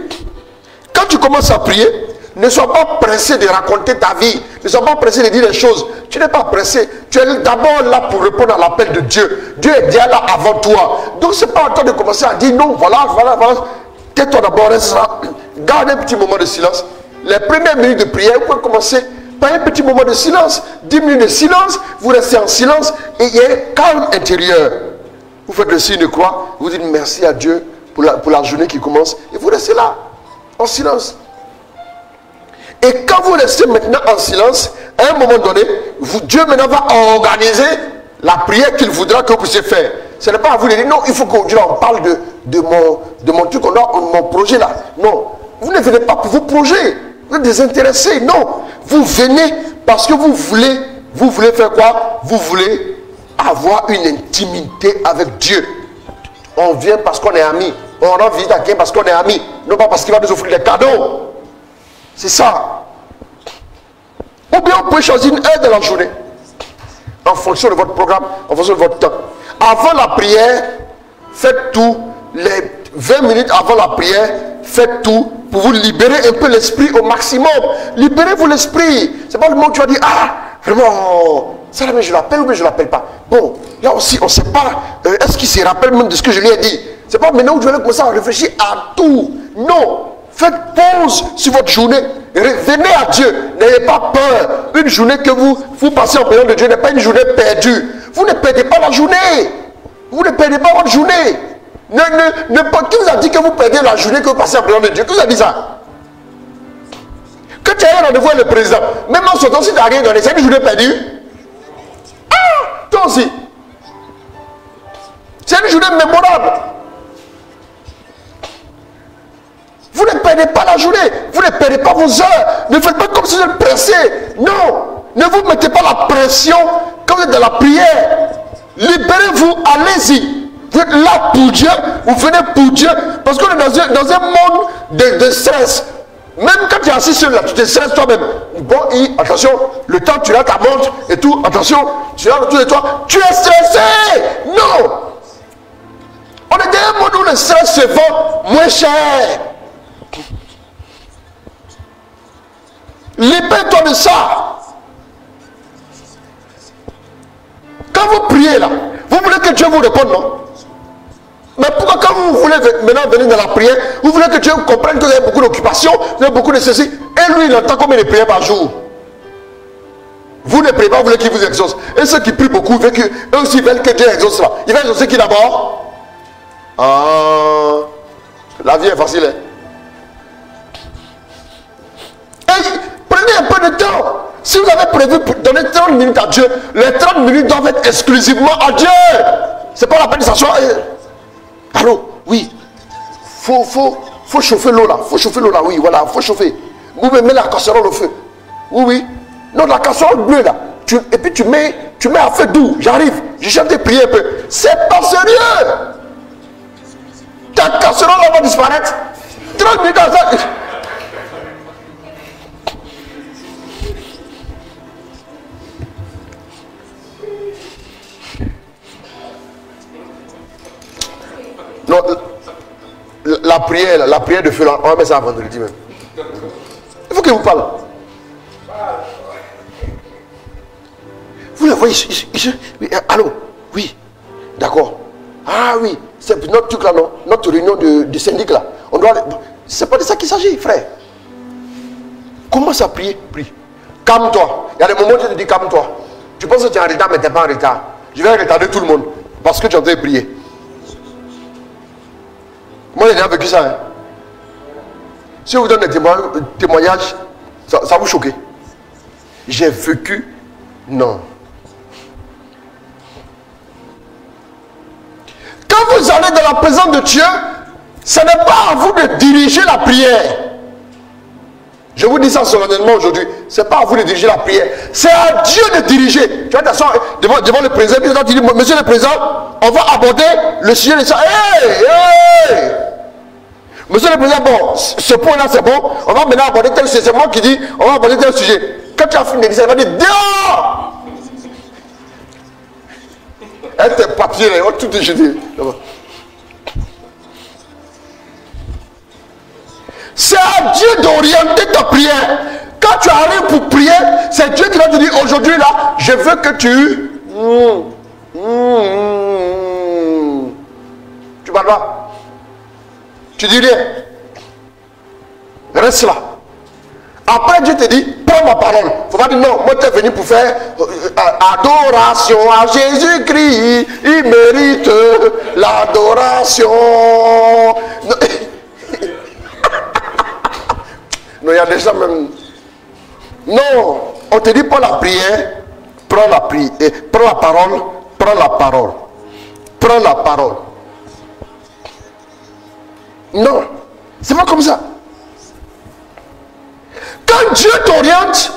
Quand tu commences à prier, ne sois pas pressé de raconter ta vie. Ne sois pas pressé de dire les choses. Tu n'es pas pressé. Tu es d'abord là pour répondre à l'appel de Dieu. Dieu est déjà là avant toi. Donc ce n'est pas à toi de commencer à dire non, voilà. Tais-toi d'abord, reste là. Garde un petit moment de silence. Les premières minutes de prière, vous pouvez commencer par un petit moment de silence. 10 minutes de silence, vous restez en silence et il y a un calme intérieur. Vous faites le signe de croix, vous dites merci à Dieu pour la journée qui commence et vous restez là, en silence. Et quand vous restez maintenant en silence, à un moment donné, Dieu maintenant va organiser la prière qu'il voudra que vous puissiez faire. Ce n'est pas à vous de dire, non, il faut que Dieu en parle de mon truc, mon projet là. Non, vous ne venez pas pour vos projets. Vous êtes désintéressés. Non, vous venez parce que vous voulez faire quoi? Vous voulez avoir une intimité avec Dieu. On vient parce qu'on est amis. On rend visite à quelqu'un parce qu'on est amis. Non pas parce qu'il va nous offrir des cadeaux. C'est ça. Ou bien on peut choisir une heure de la journée. En fonction de votre programme, en fonction de votre temps. Avant la prière, faites tout. Les 20 minutes avant la prière, faites tout pour vous libérer un peu l'esprit au maximum. Libérez-vous l'esprit. C'est pas le moment où tu vas dire, ah, vraiment, ça là, mais je l'appelle ou bien je ne l'appelle pas. Bon, là aussi, on ne sait pas. Est-ce qu'il se rappelle même de ce que je lui ai dit? C'est pas maintenant où je vais commencer à réfléchir à tout. Non. Faites pause sur votre journée. Venez à Dieu. N'ayez pas peur. Une journée que vous passez en présence de Dieu n'est pas une journée perdue. Vous ne perdez pas la journée. Vous ne perdez pas votre journée. Qui vous a dit que vous perdez la journée que vous passez en présence de Dieu? Qui vous a dit ça? Que tu aies un rendez-vous avec le président, même en sortant, si tu n'as rien donné, c'est une journée perdue. Ah, toi aussi. C'est une journée mémorable. Vous ne perdez pas la journée. Vous ne perdez pas vos heures. Ne faites pas comme si vous êtes pressé. Non. Ne vous mettez pas la pression quand vous êtes dans la prière. Libérez-vous. Allez-y. Vous êtes là pour Dieu. Vous venez pour Dieu. Parce qu'on est dans un monde de stress. Même quand tu es assis seul là, tu te stresses toi-même. Bon, attention, le temps, tu as ta montre et tout. Attention, tu as autour de toi. Tu es stressé. Non. On est dans un monde où le stress se vend moins cher. Libère-toi de ça. Quand vous priez là, vous voulez que Dieu vous réponde, non? Mais pourquoi quand vous voulez maintenant venir dans la prière, vous voulez que Dieu comprenne que vous avez beaucoup d'occupations, vous avez beaucoup de ceci, et lui il entend combien de prières par jour? Vous ne priez pas, vous voulez qu'il vous exauce. Et ceux qui prient beaucoup, eux aussi veulent que Dieu exauce là. Il va exaucer qui d'abord? Ah, la vie est facile. Hein? Et prenez un peu de temps. Si vous avez prévu donner 30 minutes à Dieu, les 30 minutes doivent être exclusivement à Dieu. C'est pas la peine de s'asseoir. Allô, oui. Faut chauffer l'eau là. Faut chauffer l'eau là, oui, voilà, faut chauffer. Vous mettez la casserole au feu. Oui, oui. Non, la casserole bleue là. Et puis tu mets à feu doux. J'arrive. Je chante des prières un peu. C'est pas sérieux. Ta casserole là va disparaître. 30 minutes à ça. Non, la prière de feu là, on va mettre ça à vendredi même. Il faut que vous parle. Vous le voyez, allô, oui, d'accord. Ah oui, c'est notre truc là, non? Notre réunion de syndic là. On doit. C'est pas de ça qu'il s'agit, frère. Commence à prier, prie. Calme-toi. Il y a des moments où je te dis calme-toi. Tu penses que tu es en retard, mais tu n'es pas en retard. Je vais retarder tout le monde parce que tu es en train de prier. Moi, j'ai déjà vécu ça. Hein. Si je vous donne des témoignages, ça va vous choquer. J'ai vécu. Non. Quand vous allez dans la présence de Dieu, ce n'est pas à vous de diriger la prière. Je vous dis ça solennellement aujourd'hui. Ce n'est pas à vous de diriger la prière. C'est à Dieu de diriger. Tu vas t'asseoir devant le président. Puis tu dis, monsieur le président, on va aborder le sujet de ça. Hey! Monsieur le président, bon, ce point-là c'est bon. On va maintenant aborder tel sujet. C'est moi qui dis, on va aborder tel sujet. Quand tu as fini de dire ça, il va dire, dehors! Et tes papiers, on va tout est jeté. C'est à Dieu d'orienter ta prière. Quand tu arrives pour prier, c'est Dieu qui va te dire, aujourd'hui là, je veux que tu... Tu parles pas. Tu dis rien. Reste là. Après Dieu te dit, prends ma parole. Il ne faut pas dire non, moi tu es venu pour faire adoration à Jésus-Christ. Il mérite l'adoration. Non, il y a des gens même. Non, on te dit pas la prière, prends la prière, prends la parole, prends la parole. Prends la parole. Non, c'est pas comme ça. Quand Dieu t'oriente,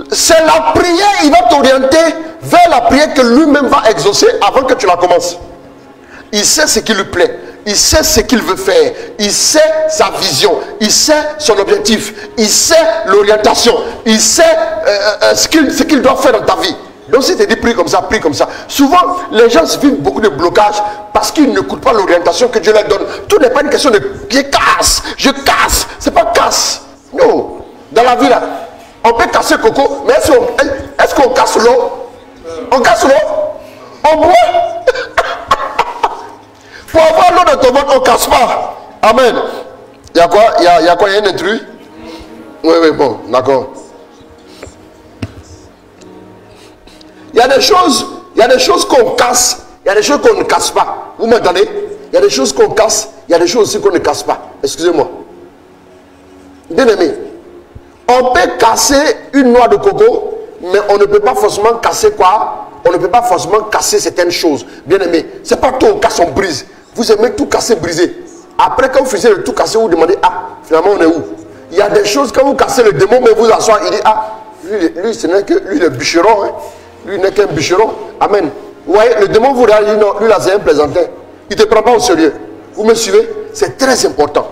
c'est la prière, il va t'orienter vers la prière que lui-même va exaucer avant que tu la commences. Il sait ce qui lui plaît, il sait ce qu'il veut faire, il sait sa vision, il sait son objectif, il sait l'orientation, il sait ce qu'il doit faire dans ta vie. Donc si tu dis prie comme ça, prie comme ça. Souvent, les gens vivent beaucoup de blocages parce qu'ils n'écoutent pas l'orientation que Dieu leur donne. Tout n'est pas une question de je casse, c'est pas casse. Non, dans la vie là, on peut casser coco, mais est-ce qu'on casse l'eau? On casse l'eau? On boit? Pour avoir l'eau dans ton ventre, on ne casse pas. Amen. Il y a quoi? Il y a quoi? Il y a un intrus? Oui, bon, d'accord. Il y a des choses qu'on casse, il y a des choses qu'on ne casse pas. Vous m'entendez? Il y a des choses qu'on casse, il y a des choses aussi qu'on ne casse pas. Excusez-moi. Bien aimé, on peut casser une noix de coco, mais on ne peut pas forcément casser quoi? On ne peut pas forcément casser certaines choses. Bien aimé, c'est pas tout on casse, on brise. Vous aimez tout casser, briser. Après, quand vous finissez de tout casser, vous demandez, ah, finalement on est où? Il y a des choses, quand vous cassez le démon, mais vous asseoir, il dit, ah, lui ce n'est que, lui le bûcheron, hein. Lui n'est qu'un bûcheron. Amen. Vous voyez, le démon vous regarde, il dit, non, lui là c'est un plaisantin. Il ne te prend pas au sérieux. Vous me suivez? C'est très important.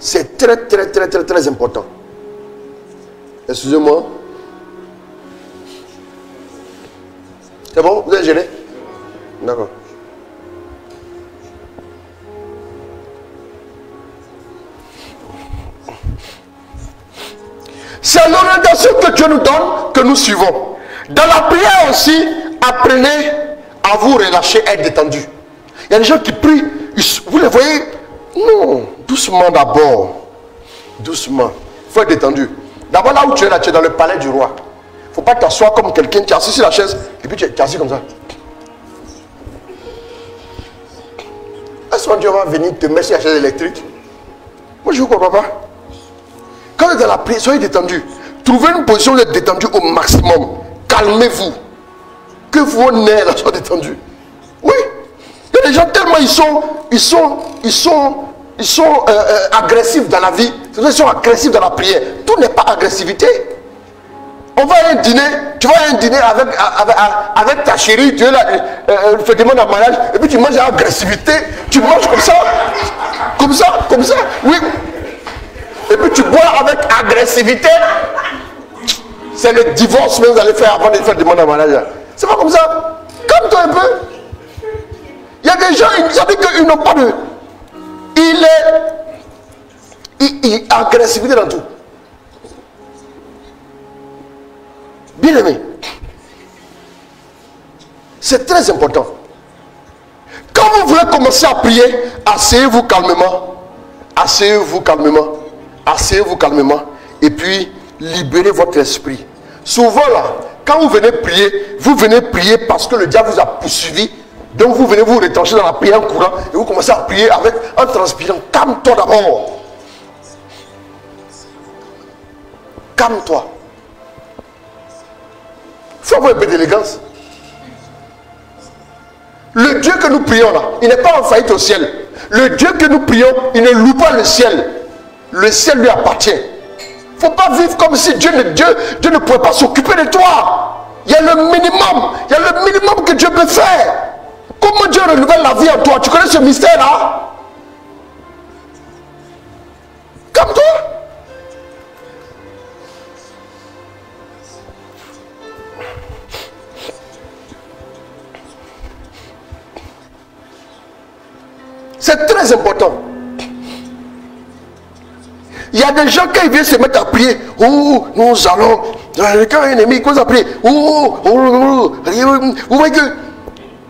C'est très important. Excusez-moi. C'est bon? Vous êtes gêné? D'accord. C'est l'orientation que Dieu nous donne que nous suivons. Dans la prière aussi, apprenez à vous relâcher, à être détendu. Il y a des gens qui prient, vous les voyez? Non, doucement d'abord. Doucement. Il faut être détendu. D'abord, là où tu es là, tu es dans le palais du roi. Il ne faut pas t'asseoir comme quelqu'un, tu es assis sur la chaise et puis tu es assis comme ça. Est-ce que Dieu va venir te mettre sur la chaise électrique? Moi, je ne vous comprends pas. Quand vous êtes dans la prière, soyez détendu. Trouvez une position d'être détendu au maximum. Calmez-vous. Que vos nerfs soient détendus. Oui. Il y a des gens tellement ils sont agressifs dans la vie. Ils sont agressifs dans la prière. Tout n'est pas agressivité. On va à un dîner, tu vas à un dîner avec ta chérie, tu es là, tu demandes un mariage, et puis tu manges avec agressivité, tu manges comme ça, oui. Et puis tu bois avec agressivité. C'est le divorce que vous allez faire avant de faire demande en mariage. C'est pas comme ça. Calme-toi un peu. Il y a des gens, ça veut dire qu'ils n'ont pas de... Il a agressivité dans tout. Bien aimé. C'est très important. Quand vous voulez commencer à prier, asseyez-vous calmement. Asseyez-vous calmement. Asseyez-vous calmement. Et puis, libérez votre esprit. Souvent là, quand vous venez prier parce que le diable vous a poursuivi. Donc vous venez vous retrancher dans la prière en courant et vous commencez à prier en transpirant. Calme-toi d'abord. Calme-toi. Il faut avoir un peu d'élégance. Le Dieu que nous prions là, il n'est pas en faillite au ciel. Le Dieu que nous prions, il ne loue pas le ciel. Le ciel lui appartient. Il ne faut pas vivre comme si Dieu ne pouvait pas s'occuper de toi. Il y a le minimum. Il y a le minimum que Dieu peut faire. Comment Dieu renouvelle la vie en toi? Tu connais ce mystère là? Comme toi. C'est très important. Il y a des gens, quand ils viennent se mettre à prier, oh, nous allons, quand un ennemi commence à prier, oh, vous voyez que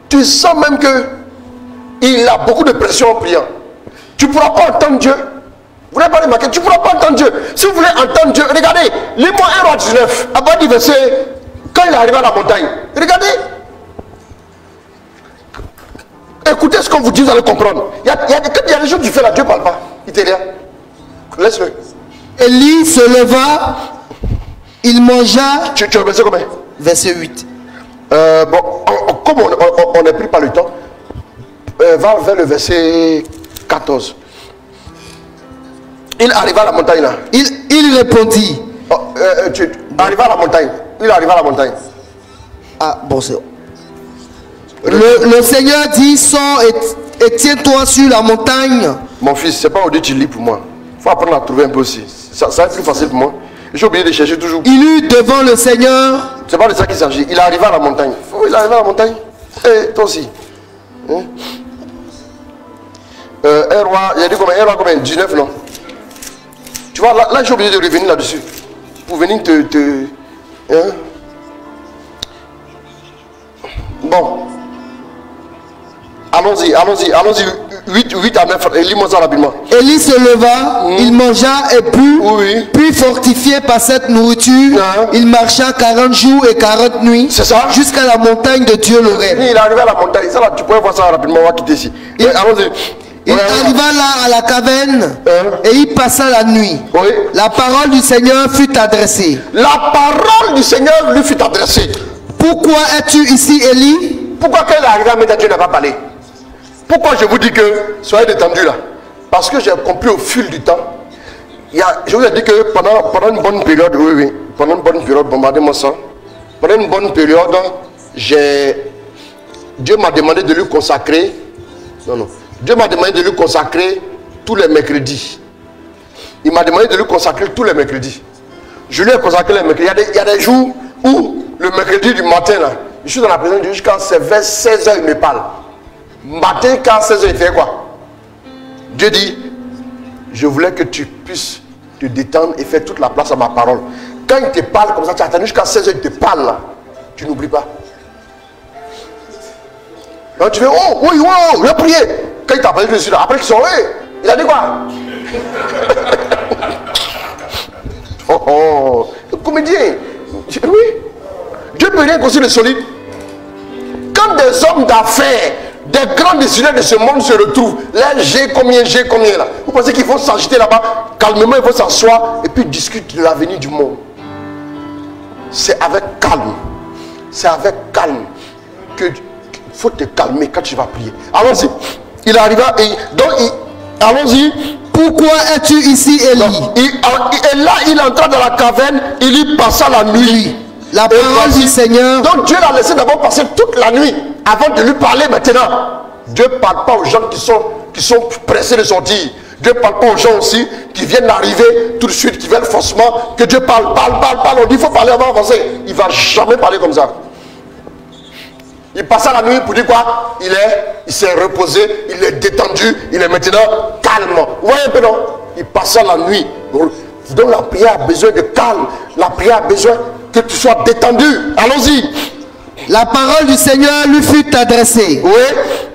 tu sens même que il a beaucoup de pression en priant. Tu ne pourras pas entendre Dieu. Vous n'avez pas remarqué, tu ne pourras pas entendre Dieu. Si vous voulez entendre Dieu, regardez, lis-moi 1 Roi 19, à partir du verset, quand il est arrivé à la montagne. Regardez. Écoutez ce qu'on vous dit, vous allez comprendre. Il y a des choses que tu fais là, Dieu ne parle pas. Il t'est rien. Laisse-le. Élie se leva, il mangea. Tu as verset combien? Verset 8. Comme on n'est pris par le temps, va vers le verset 14. Il arriva à la montagne là. Il répondit. Tu arriva à la montagne. Il arriva à la montagne. Ah, bon, c'est. Le Seigneur dit, sors et tiens-toi sur la montagne. Mon fils, c'est pas au Dieu tu lis pour moi. Il faut apprendre à trouver un peu aussi. Ça va être plus facile pour moi. J'ai oublié de chercher toujours. Il eut devant le Seigneur. C'est pas de ça qu'il s'agit. Il est arrivé à la montagne. Oh, il est arrivé à la montagne. Et toi aussi. Hein? Un roi, il a dit combien? Un roi combien? 19, non? Tu vois, là j'ai oublié de revenir là-dessus. Pour venir hein? Bon. Allons-y. 8 à 9, lis-moi ça rapidement. Élie se leva, il mangea et but, oui. Puis fortifié par cette nourriture, il marcha 40 jours et 40 nuits. C'est ça? Jusqu'à la montagne de Dieu l'Horeb. Il est arrivé à la montagne, ça là, tu pourrais voir ça rapidement, on va quitter ici. Allons-y. Il arriva là à la caverne et il passa la nuit. Oui. La parole du Seigneur fut adressée. La parole du Seigneur lui fut adressée. Pourquoi es-tu ici, Élie? Pourquoi quand il est arrivé à Méditerranée, Dieu n'a pas parlé? Pourquoi je vous dis que soyez détendus là? Parce que j'ai compris au fil du temps. Je vous ai dit que pendant une bonne période, oui, pendant une bonne période, bombardez-moi ça. Pendant une bonne période, Dieu m'a demandé de lui consacrer. Dieu m'a demandé de lui consacrer tous les mercredis. Il m'a demandé de lui consacrer tous les mercredis. Je lui ai consacré les mercredis. Il y a des jours où, le mercredi du matin, là, je suis dans la présence de Dieu jusqu'à vers 16h, il me parle. Matin, quand 16h, il fait quoi? Dieu dit, je voulais que tu puisses te détendre et faire toute la place à ma parole. Quand il te parle comme ça, tu as attendu jusqu'à 16h, il te parle là. Tu n'oublies pas. Donc tu fais, oh, oui, oh, il a prié. Quand il t'a parlé dessus, après qu'ils sont, oui, il a dit quoi? Oh, comédien. Oui. Dieu peut rien construire de solide. Quand des hommes d'affaires, des grands décideurs de ce monde se retrouvent, là, j'ai combien là. Vous pensez qu'il faut s'agiter là-bas, calmement, il faut s'asseoir et puis discuter de l'avenir du monde. C'est avec calme. C'est avec calme que faut te calmer quand tu vas prier. Allons-y. Il arriva et donc allons-y. Pourquoi es-tu ici, Élie? Et là, il entra dans la caverne, il y passa la nuit. La parole du Seigneur. Donc Dieu l'a laissé d'abord passer toute la nuit avant de lui parler maintenant. Dieu ne parle pas aux gens qui sont pressés de sortir. Dieu ne parle pas aux gens aussi qui viennent d'arriver tout de suite, qui viennent forcément, que Dieu parle. On dit il faut parler avant d'avancer. Il ne va jamais parler comme ça. Il passa la nuit pour dire quoi? Il s'est reposé, il est détendu, il est maintenant calme. Vous voyez un peu, non? Il passa la nuit. Donc la prière a besoin de calme. La prière a besoin que tu sois détendu. Allons-y. La parole du Seigneur lui fut adressée. Oui.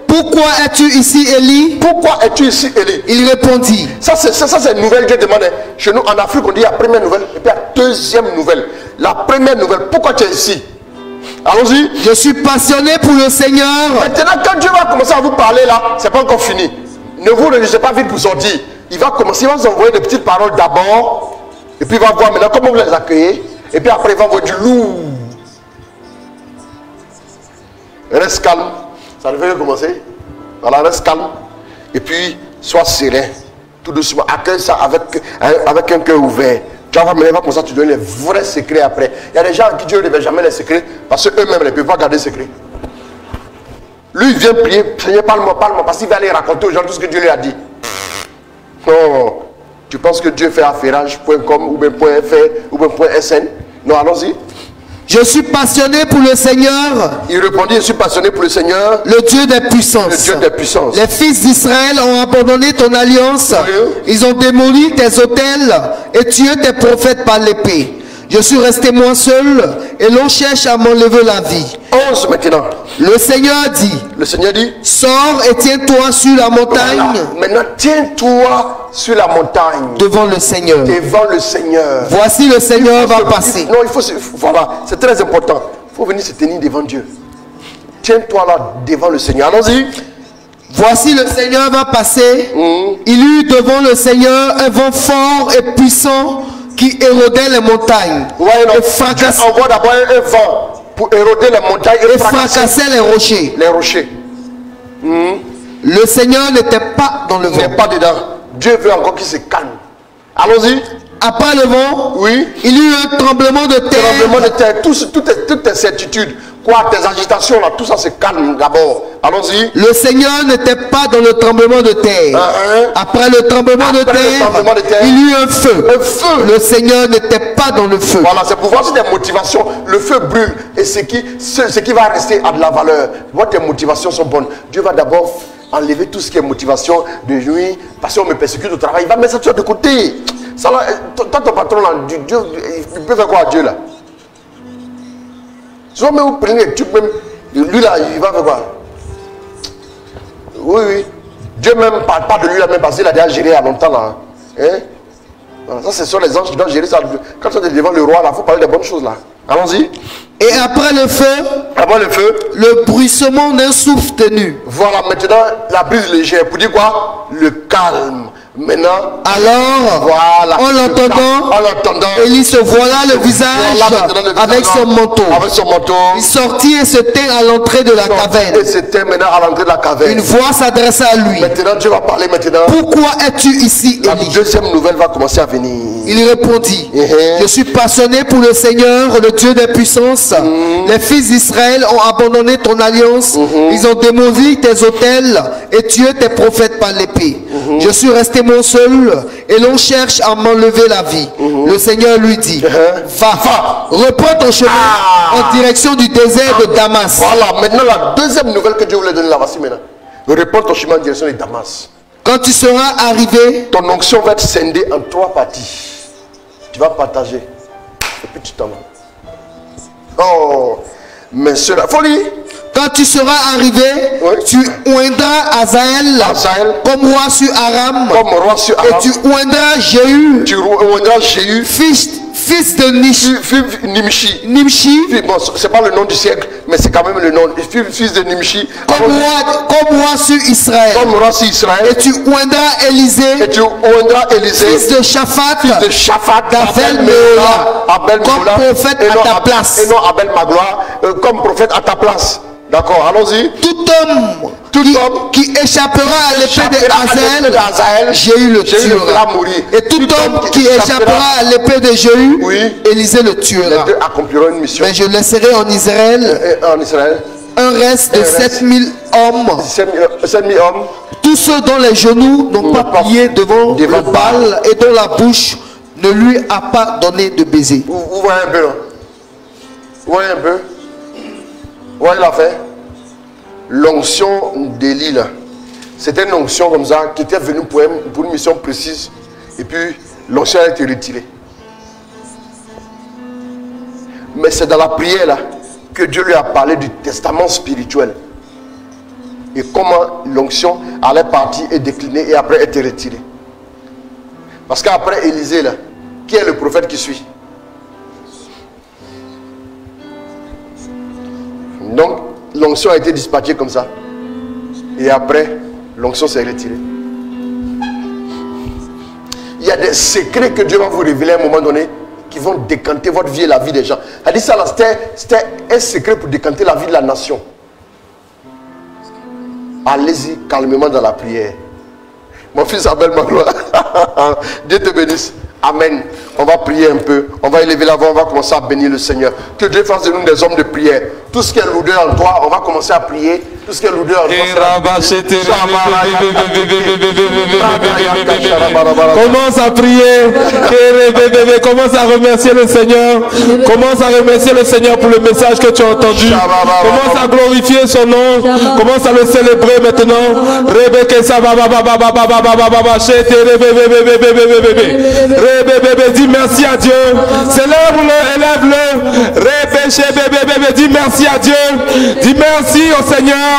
Pourquoi es-tu ici, Élie? Pourquoi es-tu ici, Élie? Il répondit. Ça c'est une nouvelle Dieu demande. Chez nous en Afrique on dit la première nouvelle et puis la deuxième nouvelle. La première nouvelle, pourquoi tu es ici? Allons-y. Je suis passionné pour le Seigneur. Maintenant quand Dieu va commencer à vous parler là, c'est pas encore fini. Ne vous réjouissez pas vite pour sortir. Il va commencer, il va vous envoyer des petites paroles d'abord. Et puis il va voir maintenant comment vous les accueillez. Et puis après il va envoyer du lourd. Reste calme. Ça ne veut pas commencer. Voilà, reste calme. Et puis sois serein. Tout doucement. Accueille ça avec un cœur ouvert. Tu vas voir, mais comme ça, tu donnes les vrais secrets après. Il y a des gens qui Dieu ne révèle jamais les secrets parce qu'eux-mêmes ne peuvent pas garder les secrets. Lui, il vient prier, Seigneur, parle-moi, parce qu'il va aller raconter aux gens tout ce que Dieu lui a dit. Non, tu penses que Dieu fait affairage.com ou bien .fr ou bien .sn? Non, allons-y. Je suis passionné pour le Seigneur. Il répondit, je suis passionné pour le Seigneur. Le Dieu des puissances. Le Dieu des puissances. Les fils d'Israël ont abandonné ton alliance. Oui. Ils ont démoli tes autels et tué tes prophètes par l'épée. Je suis resté moi seul et l'on cherche à m'enlever la vie. 11 maintenant. Le Seigneur dit. Le Seigneur dit. Sors et tiens-toi sur la montagne. Voilà. Maintenant, tiens-toi sur la montagne. Devant le Seigneur. Devant le Seigneur. Voici le Seigneur va passer. Non, il faut. Voilà, c'est très important. Il faut venir se tenir devant Dieu. Tiens-toi là devant le Seigneur. Allons-y. Voici le Seigneur va passer. Il eut devant le Seigneur un vent fort et puissant qui érodait les montagnes. Ouais, non. Et envoie d'abord un vent pour éroder les montagnes et fracassait les rochers. Les rochers. Le Seigneur n'était pas dans le vent. Il n'est pas dedans. Dieu veut encore qu'il se calme. Allons-y. Après le vent, oui. Il y eut un tremblement de terre. Tremblement de terre. Toutes tes certitudes. Quoi, tes agitations là, tout ça se calme d'abord. Allons-y. Le Seigneur n'était pas dans le tremblement de terre. Après le tremblement de terre, il y eut un feu. Un feu. Le Seigneur n'était pas dans le feu. Voilà, c'est pour voir si des motivations, le feu brûle et ce qui va rester a de la valeur. Moi, tes motivations sont bonnes. Dieu va d'abord enlever tout ce qui est motivation de nuit, parce qu'on me persécute au travail. Il va mettre ça de côté. Ça là, toi, ton patron là, Dieu, il peut faire quoi à Dieu là? Souvent même vous prenez les trucs, même lui là, il va faire quoi? Oui. Dieu même ne parle pas de lui là, même parce qu'il a déjà géré il y a longtemps là. Hein? Voilà, ça, ce sont les anges qui doivent gérer ça. Quand on est devant le roi là, il faut parler des bonnes choses là. Allons-y. Et après le feu, le bruissement d'un souffle tenu. Voilà, maintenant la brise légère. Pour dire quoi? Le calme. Maintenant, alors, voilà, en l'entendant, Élie se voila le visage avec son manteau. Il sortit et se tint à l'entrée de la caverne. Et c'était maintenant à l'entrée de la caverne. Une voix s'adressa à lui. Maintenant, Dieu va parler maintenant. Pourquoi es-tu ici, Élie? La deuxième nouvelle va commencer à venir. Il répondit, je suis passionné pour le Seigneur, le Dieu des puissances. Les fils d'Israël ont abandonné ton alliance. Ils ont démoli tes autels et tué tes prophètes par l'épée. Je suis resté mon seul et l'on cherche à m'enlever la vie. Le Seigneur lui dit, va, reprends ton chemin en direction du désert de Damas. Voilà, maintenant la deuxième nouvelle que Dieu voulait donner là, voici maintenant. Reprends ton chemin en direction de Damas. Quand tu seras arrivé, ton onction va être scindée en 3 parties. Tu vas partager. Et puis tu t'en vas. Oh, mais cela, folie. Quand tu seras arrivé, Oui. tu oindras Azaël comme roi sur Aram. Comme roi sur Aram. Et tu oindras Jéhu, Tu oindras Jéhu, fils de Nimshi. Nimshi, Bon, c'est pas le nom du siècle, mais c'est quand même le nom. Fils de Nimshi. comme roi sur Israël. Comme roi sur Israël. Et tu oindras Élisée, Et tu oindras Élisée, fils de Shaphat, de Shaphat, d'Abel Abel comme Mehola, prophète et à non ta place. Et non Abel Magloire, comme prophète à ta place. D'accord, allons-y. Tout homme qui échappera à l'épée de Hazaël, Jéhu le tuera. Et tout homme qui échappera à l'épée de Jéhu, Oui. Élisée le tuera. Les deux accompliront une mission. Mais je laisserai en Israël En Israël, un reste de 7000 hommes, 7000 hommes. tous ceux dont les genoux n'ont pas plié devant le Baal et dont la bouche ne lui a pas donné de baiser. Vous voyez un peu, là. Vous voyez un peu. Vous voyez l'affaire. L'onction d'Élie, là, c'était une onction comme ça qui était venue pour une mission précise. Et puis, l'onction a été retirée. Mais c'est dans la prière, là, que Dieu lui a parlé du testament spirituel. Et comment l'onction allait partir et décliner et après être retirée. Parce qu'après Élisée, là, qui est le prophète qui suit? Donc, l'onction a été dispatchée comme ça. Et après, l'onction s'est retirée. Il y a des secrets que Dieu va vous révéler à un moment donné qui vont décanter votre vie et la vie des gens. Elle dit ça là, c'était un secret pour décanter la vie de la nation. Allez-y calmement dans la prière. Mon fils Abel Magloire. Dieu te bénisse. Amen. On va prier un peu. On va élever la voix. On va commencer à bénir le Seigneur. Que Dieu fasse de nous des hommes de prière. Tout ce qui est lourdeur en toi, on va commencer à prier. Tout ce qui est lourdeur en toi. Commence à prier. Commence à remercier le Seigneur. Commence à remercier le Seigneur pour le message que tu as entendu. Commence à glorifier son nom. Commence à le célébrer maintenant. Dis merci à Dieu. Célèbre-le, élève-le. Dis merci à Dieu. Dis merci au Seigneur.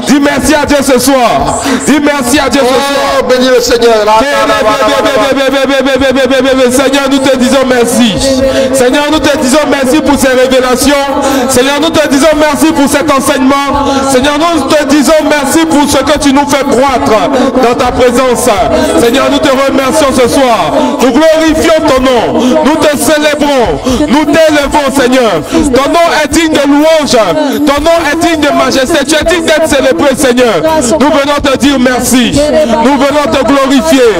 Dis merci à Dieu ce soir. Dis merci à Dieu ce soir. Bénis le Seigneur. Seigneur, nous te disons merci. Seigneur, nous te disons merci pour ces révélations. Seigneur, nous te disons merci pour cet enseignement. Seigneur, nous te disons merci pour ce que tu nous fais croître dans ta présence. Seigneur, nous te remercions ce soir. Nous glorifions ton nom. Nous te célébrons. Nous t'élevons, Seigneur. Ton nom est digne de louange. Ton nom est digne de majesté. Tu es digne d'être célébré, Seigneur. Nous venons te dire merci. Nous venons te glorifier.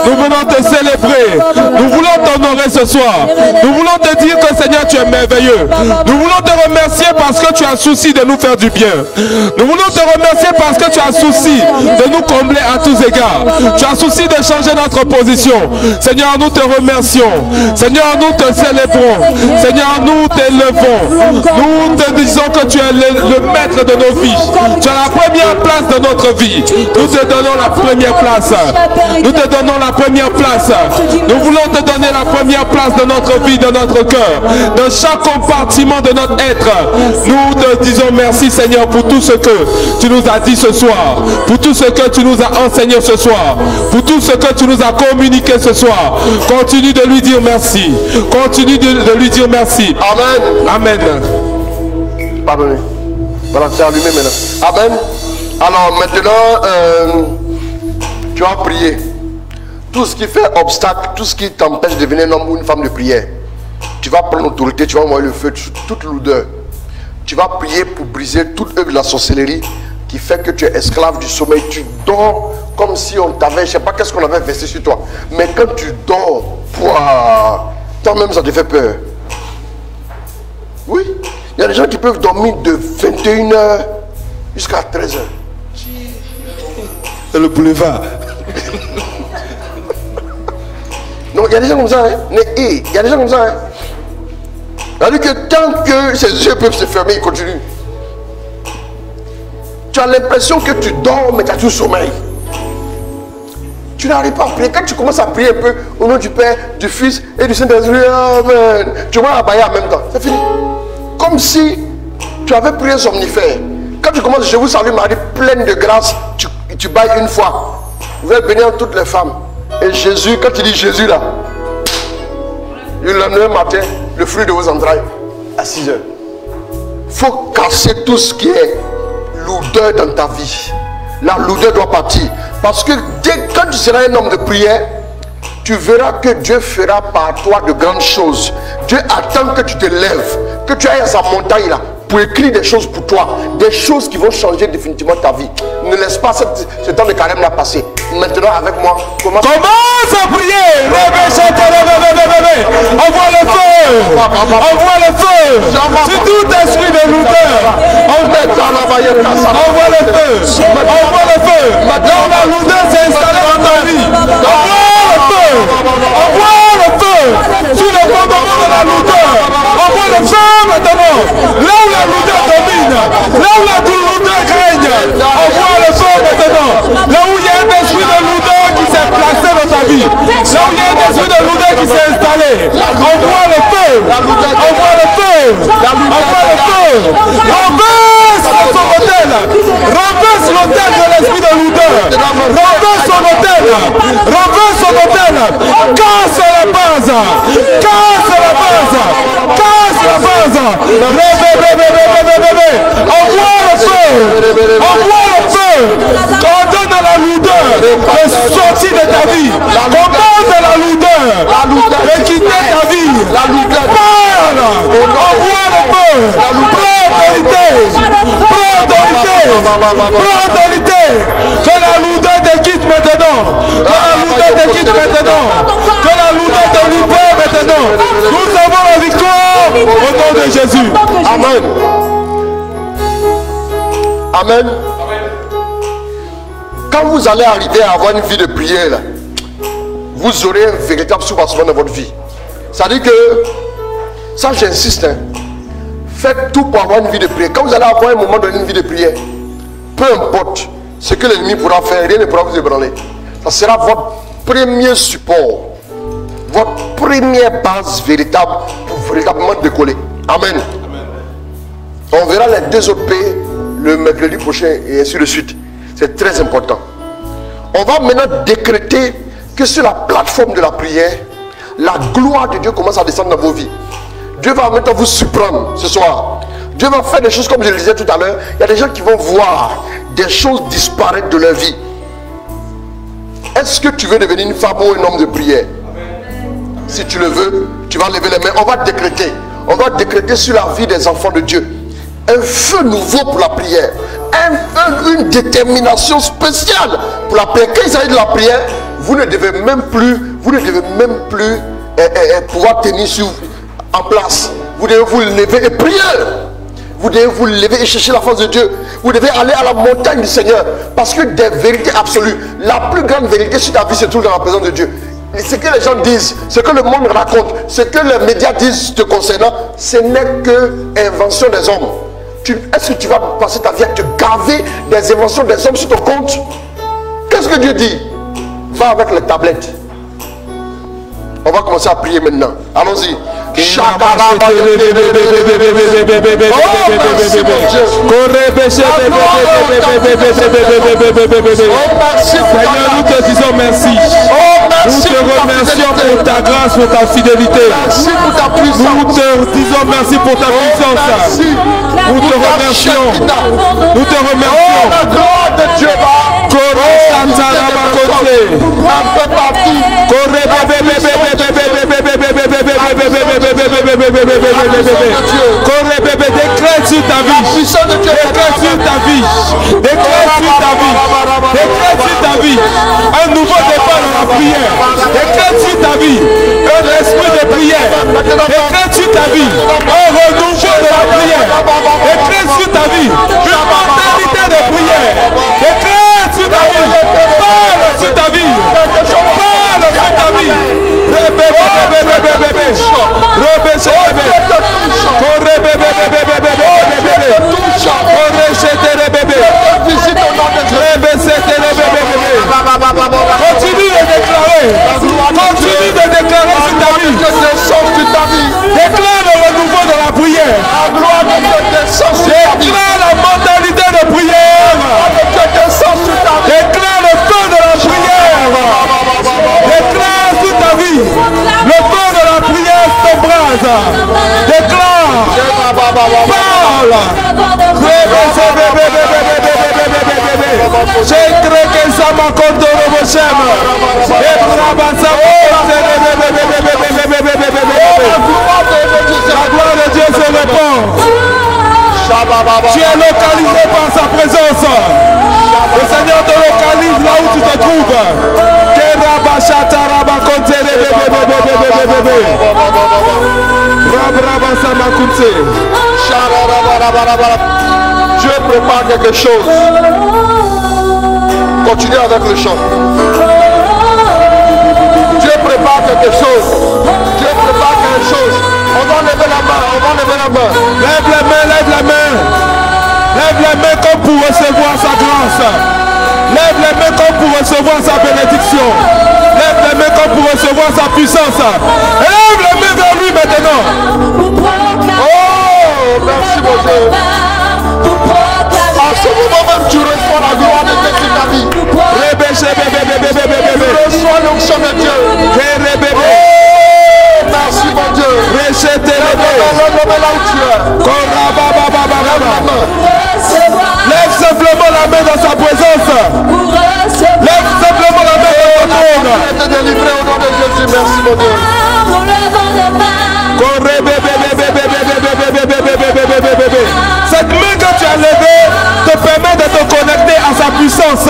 Nous venons te célébrer. Nous voulons t'honorer ce soir. Nous voulons te dire que, Seigneur, tu es merveilleux. Nous voulons te remercier parce que tu as souci de nous faire du bien. Nous voulons te remercier parce que tu as souci de nous combler à tous égards. Tu as souci de changer notre position. Seigneur, nous te remercions. Seigneur, nous te célébrons. Seigneur, nous t'élevons. Nous te disons que tu es le maître de nos vies. Tu as la première place de notre vie. Nous te donnons la première place. Nous te donnons la première place. Nous voulons te donner la première place de notre vie, de notre cœur, dans chaque compartiment de notre être. Nous te disons merci, Seigneur, pour tout ce que tu nous as dit ce soir, pour tout ce que tu nous as enseigné ce soir, pour tout ce que tu nous as communiqué ce soir. Continue de lui dire merci. Continue de lui dire merci. Amen. Amen. Pardonnez. Voilà, c'est allumé maintenant. Amen. Alors maintenant, tu vas prier. Tout ce qui fait obstacle, tout ce qui t'empêche de devenir un homme ou une femme de prière, tu vas prendre l'autorité, tu vas envoyer le feu sur toute lourdeur. Tu vas prier pour briser toute œuvre de la sorcellerie qui fait que tu es esclave du sommeil. Tu dors comme si on t'avait, je ne sais pas qu'est-ce qu'on avait versé sur toi. Mais quand tu dors, toi-même ça te fait peur. Oui, il y a des gens qui peuvent dormir de 21h jusqu'à 13h. C'est le boulevard. Non, il y a des gens comme ça, hein. Il y a des gens comme ça, hein. C'est-à-dire que tant que ses yeux peuvent se fermer, ils continuent. Tu as l'impression que tu dors, mais tu as tout sommeil. Tu n'arrives pas à prier. Quand tu commences à prier un peu au nom du Père, du Fils et du Saint-Esprit, amen, tu vas abailler en même temps. C'est fini. Comme si tu avais prié somnifère. Quand tu commences, je vous salue Marie, pleine de grâce, tu bailles une fois. Vous êtes bénis toutes les femmes. Et Jésus, quand tu dis Jésus là, le lendemain matin, le fruit de vos entrailles, à 6 heures. Il faut casser tout ce qui est lourdeur dans ta vie. La lourdeur doit partir. Parce que quand tu seras un homme de prière, tu verras que Dieu fera par toi de grandes choses. Dieu attend que tu te lèves, que tu ailles à sa montagne là, pour écrire des choses pour toi, des choses qui vont changer définitivement ta vie. Ne laisse pas ce temps de carême là passer. Maintenant avec moi, commence à prier. Envoie le feu. Envoie le feu. Sur tout esprit de lourdeur. Envoie le feu. Envoie le feu. Maintenant la lourdeur s'est installée dans ta vie. Envoie le feu. Envoie le feu. Sur le fondement de la lourdeur. Envoie le feu maintenant. Là où la lourdeur domine. Là où la lourdeur règne. Envoie le feu maintenant. Là où il y a un esprit de lourdeur qui s'est placé dans ta vie. Là où il y a un esprit de lourdeur qui s'est installé. Envoie le feu. Envoie le feu. Envoie le feu. Renverse son hôtel. Renverse l'hôtel de l'esprit de lourdeur. Renverse son hôtel. Renverse son hôtel. Casse la base. Casse la base. Casse la base. Envoie le feu. Envoie le feu. Ordonne à la lourdeur de sortir de ta vie. Commande à la lourdeur de quitter ta vie. Parle. Envoie le feu. Prends autorité. Prends autorité. Prends autorité. Que la lourdeur te quitte maintenant. Que la lourdeur te quitte maintenant. Que la lourdeur te libère maintenant. Nous avons la victoire au nom de Jésus. Amen. Amen. Quand vous allez arriver à avoir une vie de prière, là, vous aurez un véritable soubassement dans votre vie. Ça dit que, ça j'insiste, hein, faites tout pour avoir une vie de prière. Quand vous allez avoir un moment donné une vie de prière, peu importe ce que l'ennemi pourra faire, rien ne pourra vous ébranler. Ça sera votre premier support, votre première base véritable pour véritablement décoller. Amen. On verra les 2 autres pays le mercredi prochain et ainsi de suite. C'est très important. On va maintenant décréter que sur la plateforme de la prière, la gloire de Dieu commence à descendre dans vos vies. Dieu va maintenant vous surprendre ce soir. Dieu va faire des choses comme je le disais tout à l'heure. Il y a des gens qui vont voir des choses disparaître de leur vie. Est-ce que tu veux devenir une femme ou un homme de prière? Si tu le veux, tu vas lever les mains. On va décréter. On va décréter sur la vie des enfants de Dieu un feu nouveau pour la prière, une détermination spéciale pour la prière. Quand il s'agit de la prière, vous ne devez même plus pouvoir tenir en place. Vous devez vous lever et prier. Vous devez vous lever et chercher la face de Dieu. Vous devez aller à la montagne du Seigneur. Parce que des vérités absolues, la plus grande vérité sur ta vie se trouve dans la présence de Dieu. Et ce que les gens disent, ce que le monde raconte, ce que les médias disent te concernant, ce n'est que invention des hommes. Est-ce que tu vas passer ta vie à te gaver des inventions des hommes sur ton compte? Qu'est-ce que Dieu dit? Va avec les tablettes. On va commencer à prier maintenant. Allons-y. Seigneur, nous te disons merci. Nous te remercions pour ta grâce, pour ta fidélité. Nous te disons merci pour ta puissance. Nous te remercions. Nous te remercions. La gloire de Dieu décrète sur ta vie. Décrète sur ta vie. Décrète sur ta vie. Décrète sur ta vie. Un nouveau départ dans la prière. Décrète sur ta vie. Un esprit de prière. Décrète sur ta vie. Un renouveau de la prière. Décrète sur ta vie. Une mentalité de prière. Décrète sur ta vie. Parle sur ta vie. Parle sur ta vie. Continue de déclarer. Continue de déclarer sur ta vie. Déclare le renouveau de la prière. Déclare la mentalité de gloire de Dieu se répand. Tu es localisé par sa présence. Le Seigneur te localise là où tu te trouves. Dieu prépare quelque chose. Continuez avec le chant. Dieu prépare quelque chose. Dieu prépare quelque chose. On va lever la main. On va lever la main. Lève les mains, lève les mains. Lève les mains comme pour recevoir sa grâce. Lève les mains comme pour recevoir sa bénédiction. Lève les mains comme pour recevoir sa puissance. Lève les mains vers lui maintenant. Oh, merci mon Dieu. À ce moment même, tu reçois la gloire de Dieu sur ta vie. Tu reçois l'onction de Dieu. Oh, merci mon Dieu. Lève là où tu es. Lève simplement la main dans sa présence. Lève simplement la main dans son trône. Te délivrer au nom de Jésus. Merci mon Dieu. Cette main que tu as levée te permet de te connecter à sa puissance.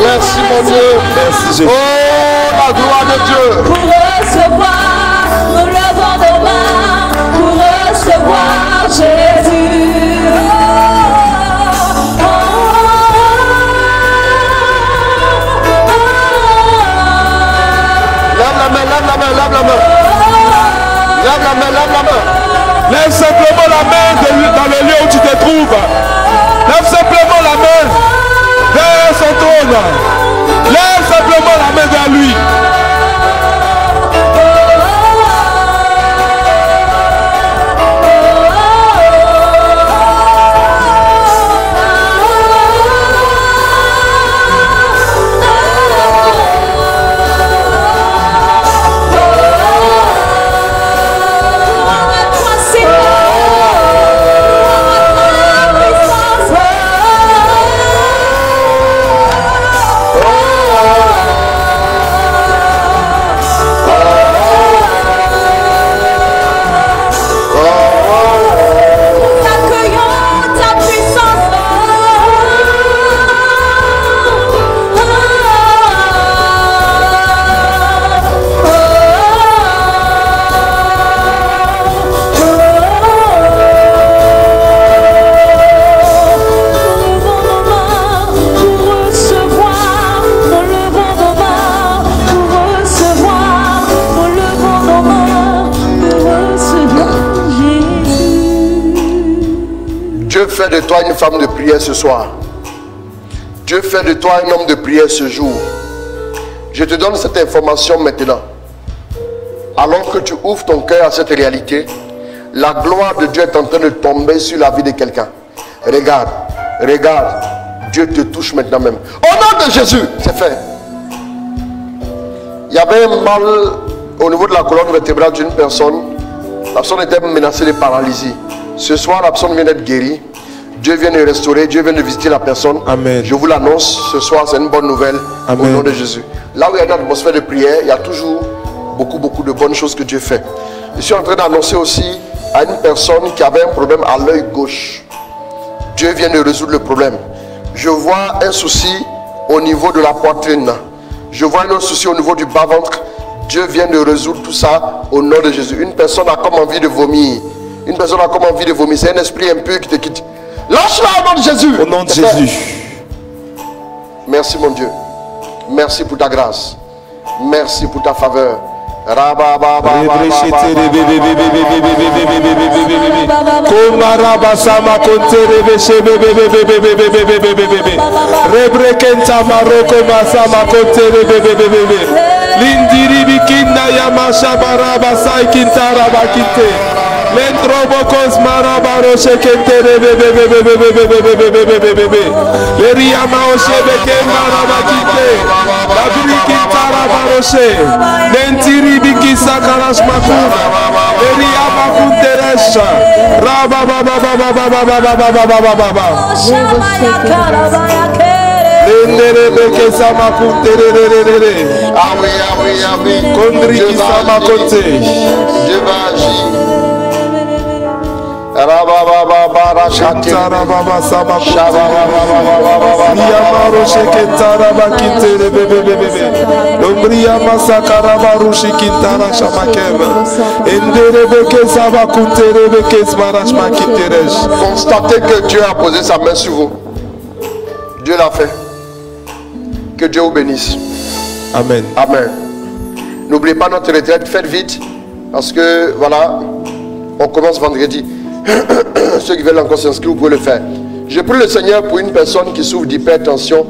Merci mon Dieu. Merci Jésus. Oh, la gloire de Dieu. Pour recevoir, nous levons nos mains pour recevoir Jésus. Lève la main, lève la main, lève la main. Lève la main, lève la main. Lève simplement la main dans le lieu où tu te trouves. Lève simplement la main vers son trône. Lève simplement la main vers lui. Dieu fait de toi une femme de prière ce soir. Dieu fait de toi un homme de prière ce jour. Je te donne cette information maintenant. Alors que tu ouvres ton cœur à cette réalité, la gloire de Dieu est en train de tomber sur la vie de quelqu'un. Regarde, regarde. Dieu te touche maintenant même. Au nom de Jésus, c'est fait. Il y avait un mal au niveau de la colonne vertébrale d'une personne. La personne était menacée de paralysie. Ce soir, la personne vient d'être guérie. Dieu vient de restaurer, Dieu vient de visiter la personne. Amen. Je vous l'annonce, ce soir, c'est une bonne nouvelle. Amen. Au nom de Jésus. Là où il y a une atmosphère de prière, il y a toujours beaucoup de bonnes choses que Dieu fait. Je suis en train d'annoncer aussi à une personne qui avait un problème à l'œil gauche. Dieu vient de résoudre le problème. Je vois un souci au niveau de la poitrine. Je vois un autre souci au niveau du bas-ventre. Dieu vient de résoudre tout ça au nom de Jésus. Une personne a comme envie de vomir. Une personne a comme envie de vomir. C'est un esprit impur qui te quitte. Lâche-la au nom de Jésus. Au nom de Jésus. Merci mon Dieu. Merci pour ta grâce. Merci pour ta faveur. L'entrobocos marabaro shekete bebe. Le riama oshebeke marabakite. La briki tarabaroshe. L'entiri biki sakarash makuna. Le riama kunteresha. Rabababababababababababababa. L'enderebeke samakunterererere. Ah oui. Kondri Dieu va samakonte. agir. Dieu va agir. Tarababa samakonte. Niyamaro sheketara bakitere bebe. Lombriyama sakaraba rushikintara shamakema. Enderebeke samakuntere beke smarash makiteresh. Constatez que Dieu a posé sa main sur vous. Dieu l'a fait. Que Dieu vous bénisse. Amen. Amen. N'oubliez pas notre retraite, faites vite. Parce que voilà, on commence vendredi. Ceux qui veulent encore s'inscrire, vous pouvez le faire. Je prie le Seigneur pour une personne qui souffre d'hypertension,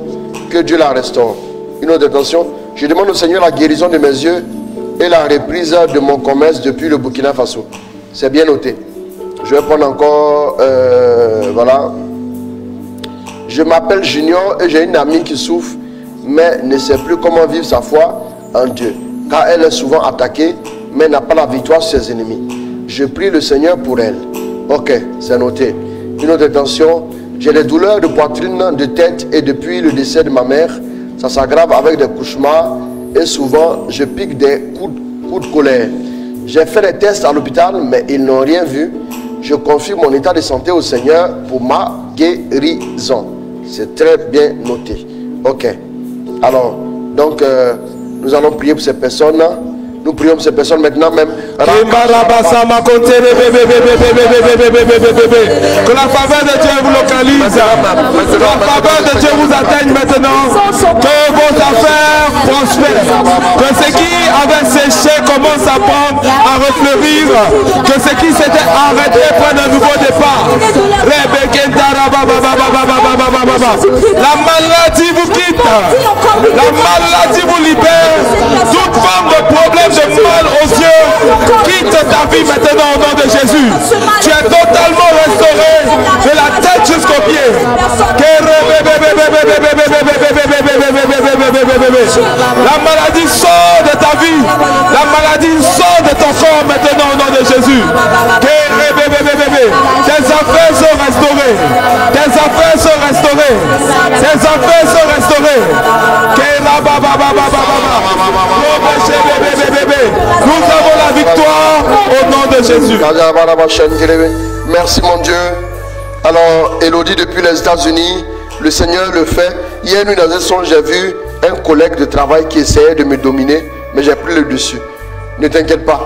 que Dieu la restaure. Une autre intention, je demande au Seigneur la guérison de mes yeux et la reprise de mon commerce depuis le Burkina Faso. C'est bien noté. Je vais prendre encore, voilà. Je m'appelle Junior et j'ai une amie qui souffre, mais ne sait plus comment vivre sa foi en Dieu. Car elle est souvent attaquée, mais n'a pas la victoire sur ses ennemis. Je prie le Seigneur pour elle. Ok, c'est noté. Une autre intention, j'ai des douleurs de poitrine, de tête et depuis le décès de ma mère, ça s'aggrave avec des cauchemars et souvent je pique des coups de colère. J'ai fait des tests à l'hôpital, mais ils n'ont rien vu. Je confie mon état de santé au Seigneur pour ma guérison. C'est très bien noté. Ok. Alors, donc, nous allons prier pour ces personnes. Nous prions pour ces personnes maintenant même. Que la faveur de Dieu vous localise. Que la faveur de Dieu vous atteigne maintenant. Que vos affaires prospèrent. Que ce qui avait séché commence à prendre, à refleurir. Que ce qui s'était arrêté prenne un nouveau départ. La maladie vous quitte. La maladie vous libère. Toute forme de problème de mal aux yeux, quitte ta vie maintenant au nom de Jésus. Tu es totalement restauré de la tête jusqu'aux pieds. La maladie sort de ta vie. La maladie sort de ton corps maintenant au nom de Jésus. Tes affaires sont restaurées. Tes affaires sont restaurées. Tes affaires sont restaurées. Nous avons la victoire au nom de Jésus. Merci mon Dieu. Alors, Elodie, depuis les États-Unis, le Seigneur le fait. Hier nuit dans un songe, j'ai vu un collègue de travail qui essayait de me dominer, mais j'ai pris le dessus. Ne t'inquiète pas.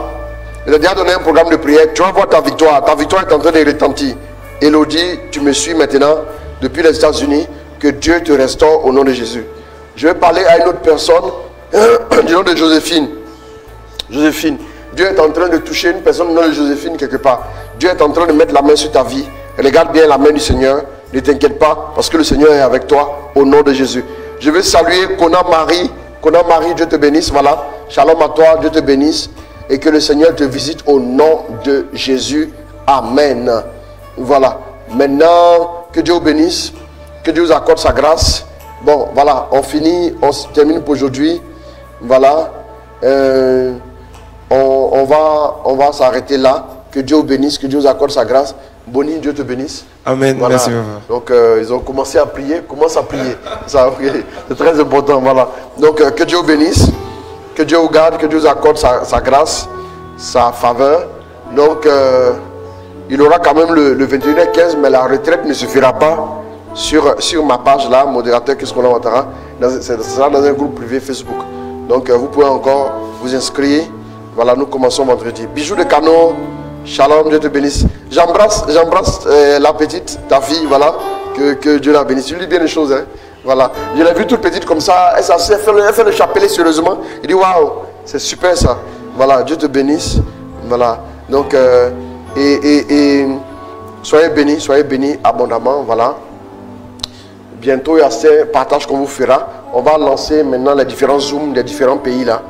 Il a déjà donné un programme de prière. Tu vas voir ta victoire. Ta victoire est en train de retentir. Elodie, tu me suis maintenant depuis les États-Unis. Que Dieu te restaure au nom de Jésus. Je vais parler à une autre personne du nom de Joséphine. Joséphine, Dieu est en train de toucher une personne du nom de Joséphine quelque part. Dieu est en train de mettre la main sur ta vie. Regarde bien la main du Seigneur. Ne t'inquiète pas parce que le Seigneur est avec toi au nom de Jésus. Je vais saluer Kona Marie. Kona Marie, Dieu te bénisse. Voilà. Shalom à toi, Dieu te bénisse. Et que le Seigneur te visite au nom de Jésus. Amen. Voilà. Maintenant, que Dieu vous bénisse. Que Dieu vous accorde sa grâce. Bon, voilà. On finit. On termine pour aujourd'hui. Voilà. On va s'arrêter là. Que Dieu vous bénisse. Que Dieu vous accorde sa grâce. Bonnie, Dieu te bénisse. Amen. Voilà. Merci. Donc, ils ont commencé à prier. Commence à prier. Ça, okay. C'est très important. Voilà. Donc, que Dieu vous bénisse. Que Dieu vous garde. Que Dieu vous accorde sa grâce, sa faveur. Donc, il aura quand même le 21h15, mais la retraite ne suffira pas sur ma page là, modérateur, qu'est-ce qu'on entendra. Ce sera dans un groupe privé Facebook. Donc, vous pouvez encore vous inscrire. Voilà, nous commençons vendredi. Bijoux de Cano. Shalom, Dieu te bénisse. J'embrasse la petite, ta fille, voilà, que Dieu la bénisse. Tu lis bien les choses, hein. Voilà. Je l'ai vue toute petite comme ça, elle fait le chapelet sérieusement. Il dit waouh, c'est super ça. Voilà, Dieu te bénisse. Voilà. Donc, soyez bénis abondamment. Voilà. Bientôt, il y a ces partages qu'on vous fera. On va lancer maintenant les différents Zooms des différents pays là.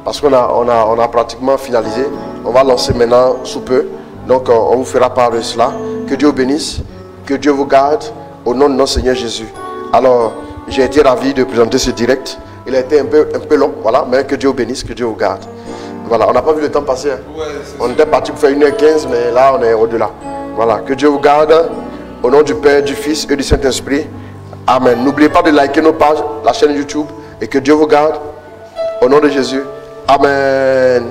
Parce qu'on a pratiquement finalisé. On va lancer maintenant sous peu. Donc on vous fera part de cela. Que Dieu vous bénisse, que Dieu vous garde au nom de notre Seigneur Jésus. Alors j'ai été ravi de présenter ce direct. Il a été un peu long, voilà, mais que Dieu vous bénisse, que Dieu vous garde. Voilà, on n'a pas vu le temps passer. Hein. Ouais, on était parti pour faire 1h15, mais là on est au-delà. Voilà, que Dieu vous garde au nom du Père, du Fils et du Saint-Esprit. Amen. N'oubliez pas de liker nos pages, la chaîne YouTube, et que Dieu vous garde au nom de Jésus. Amen.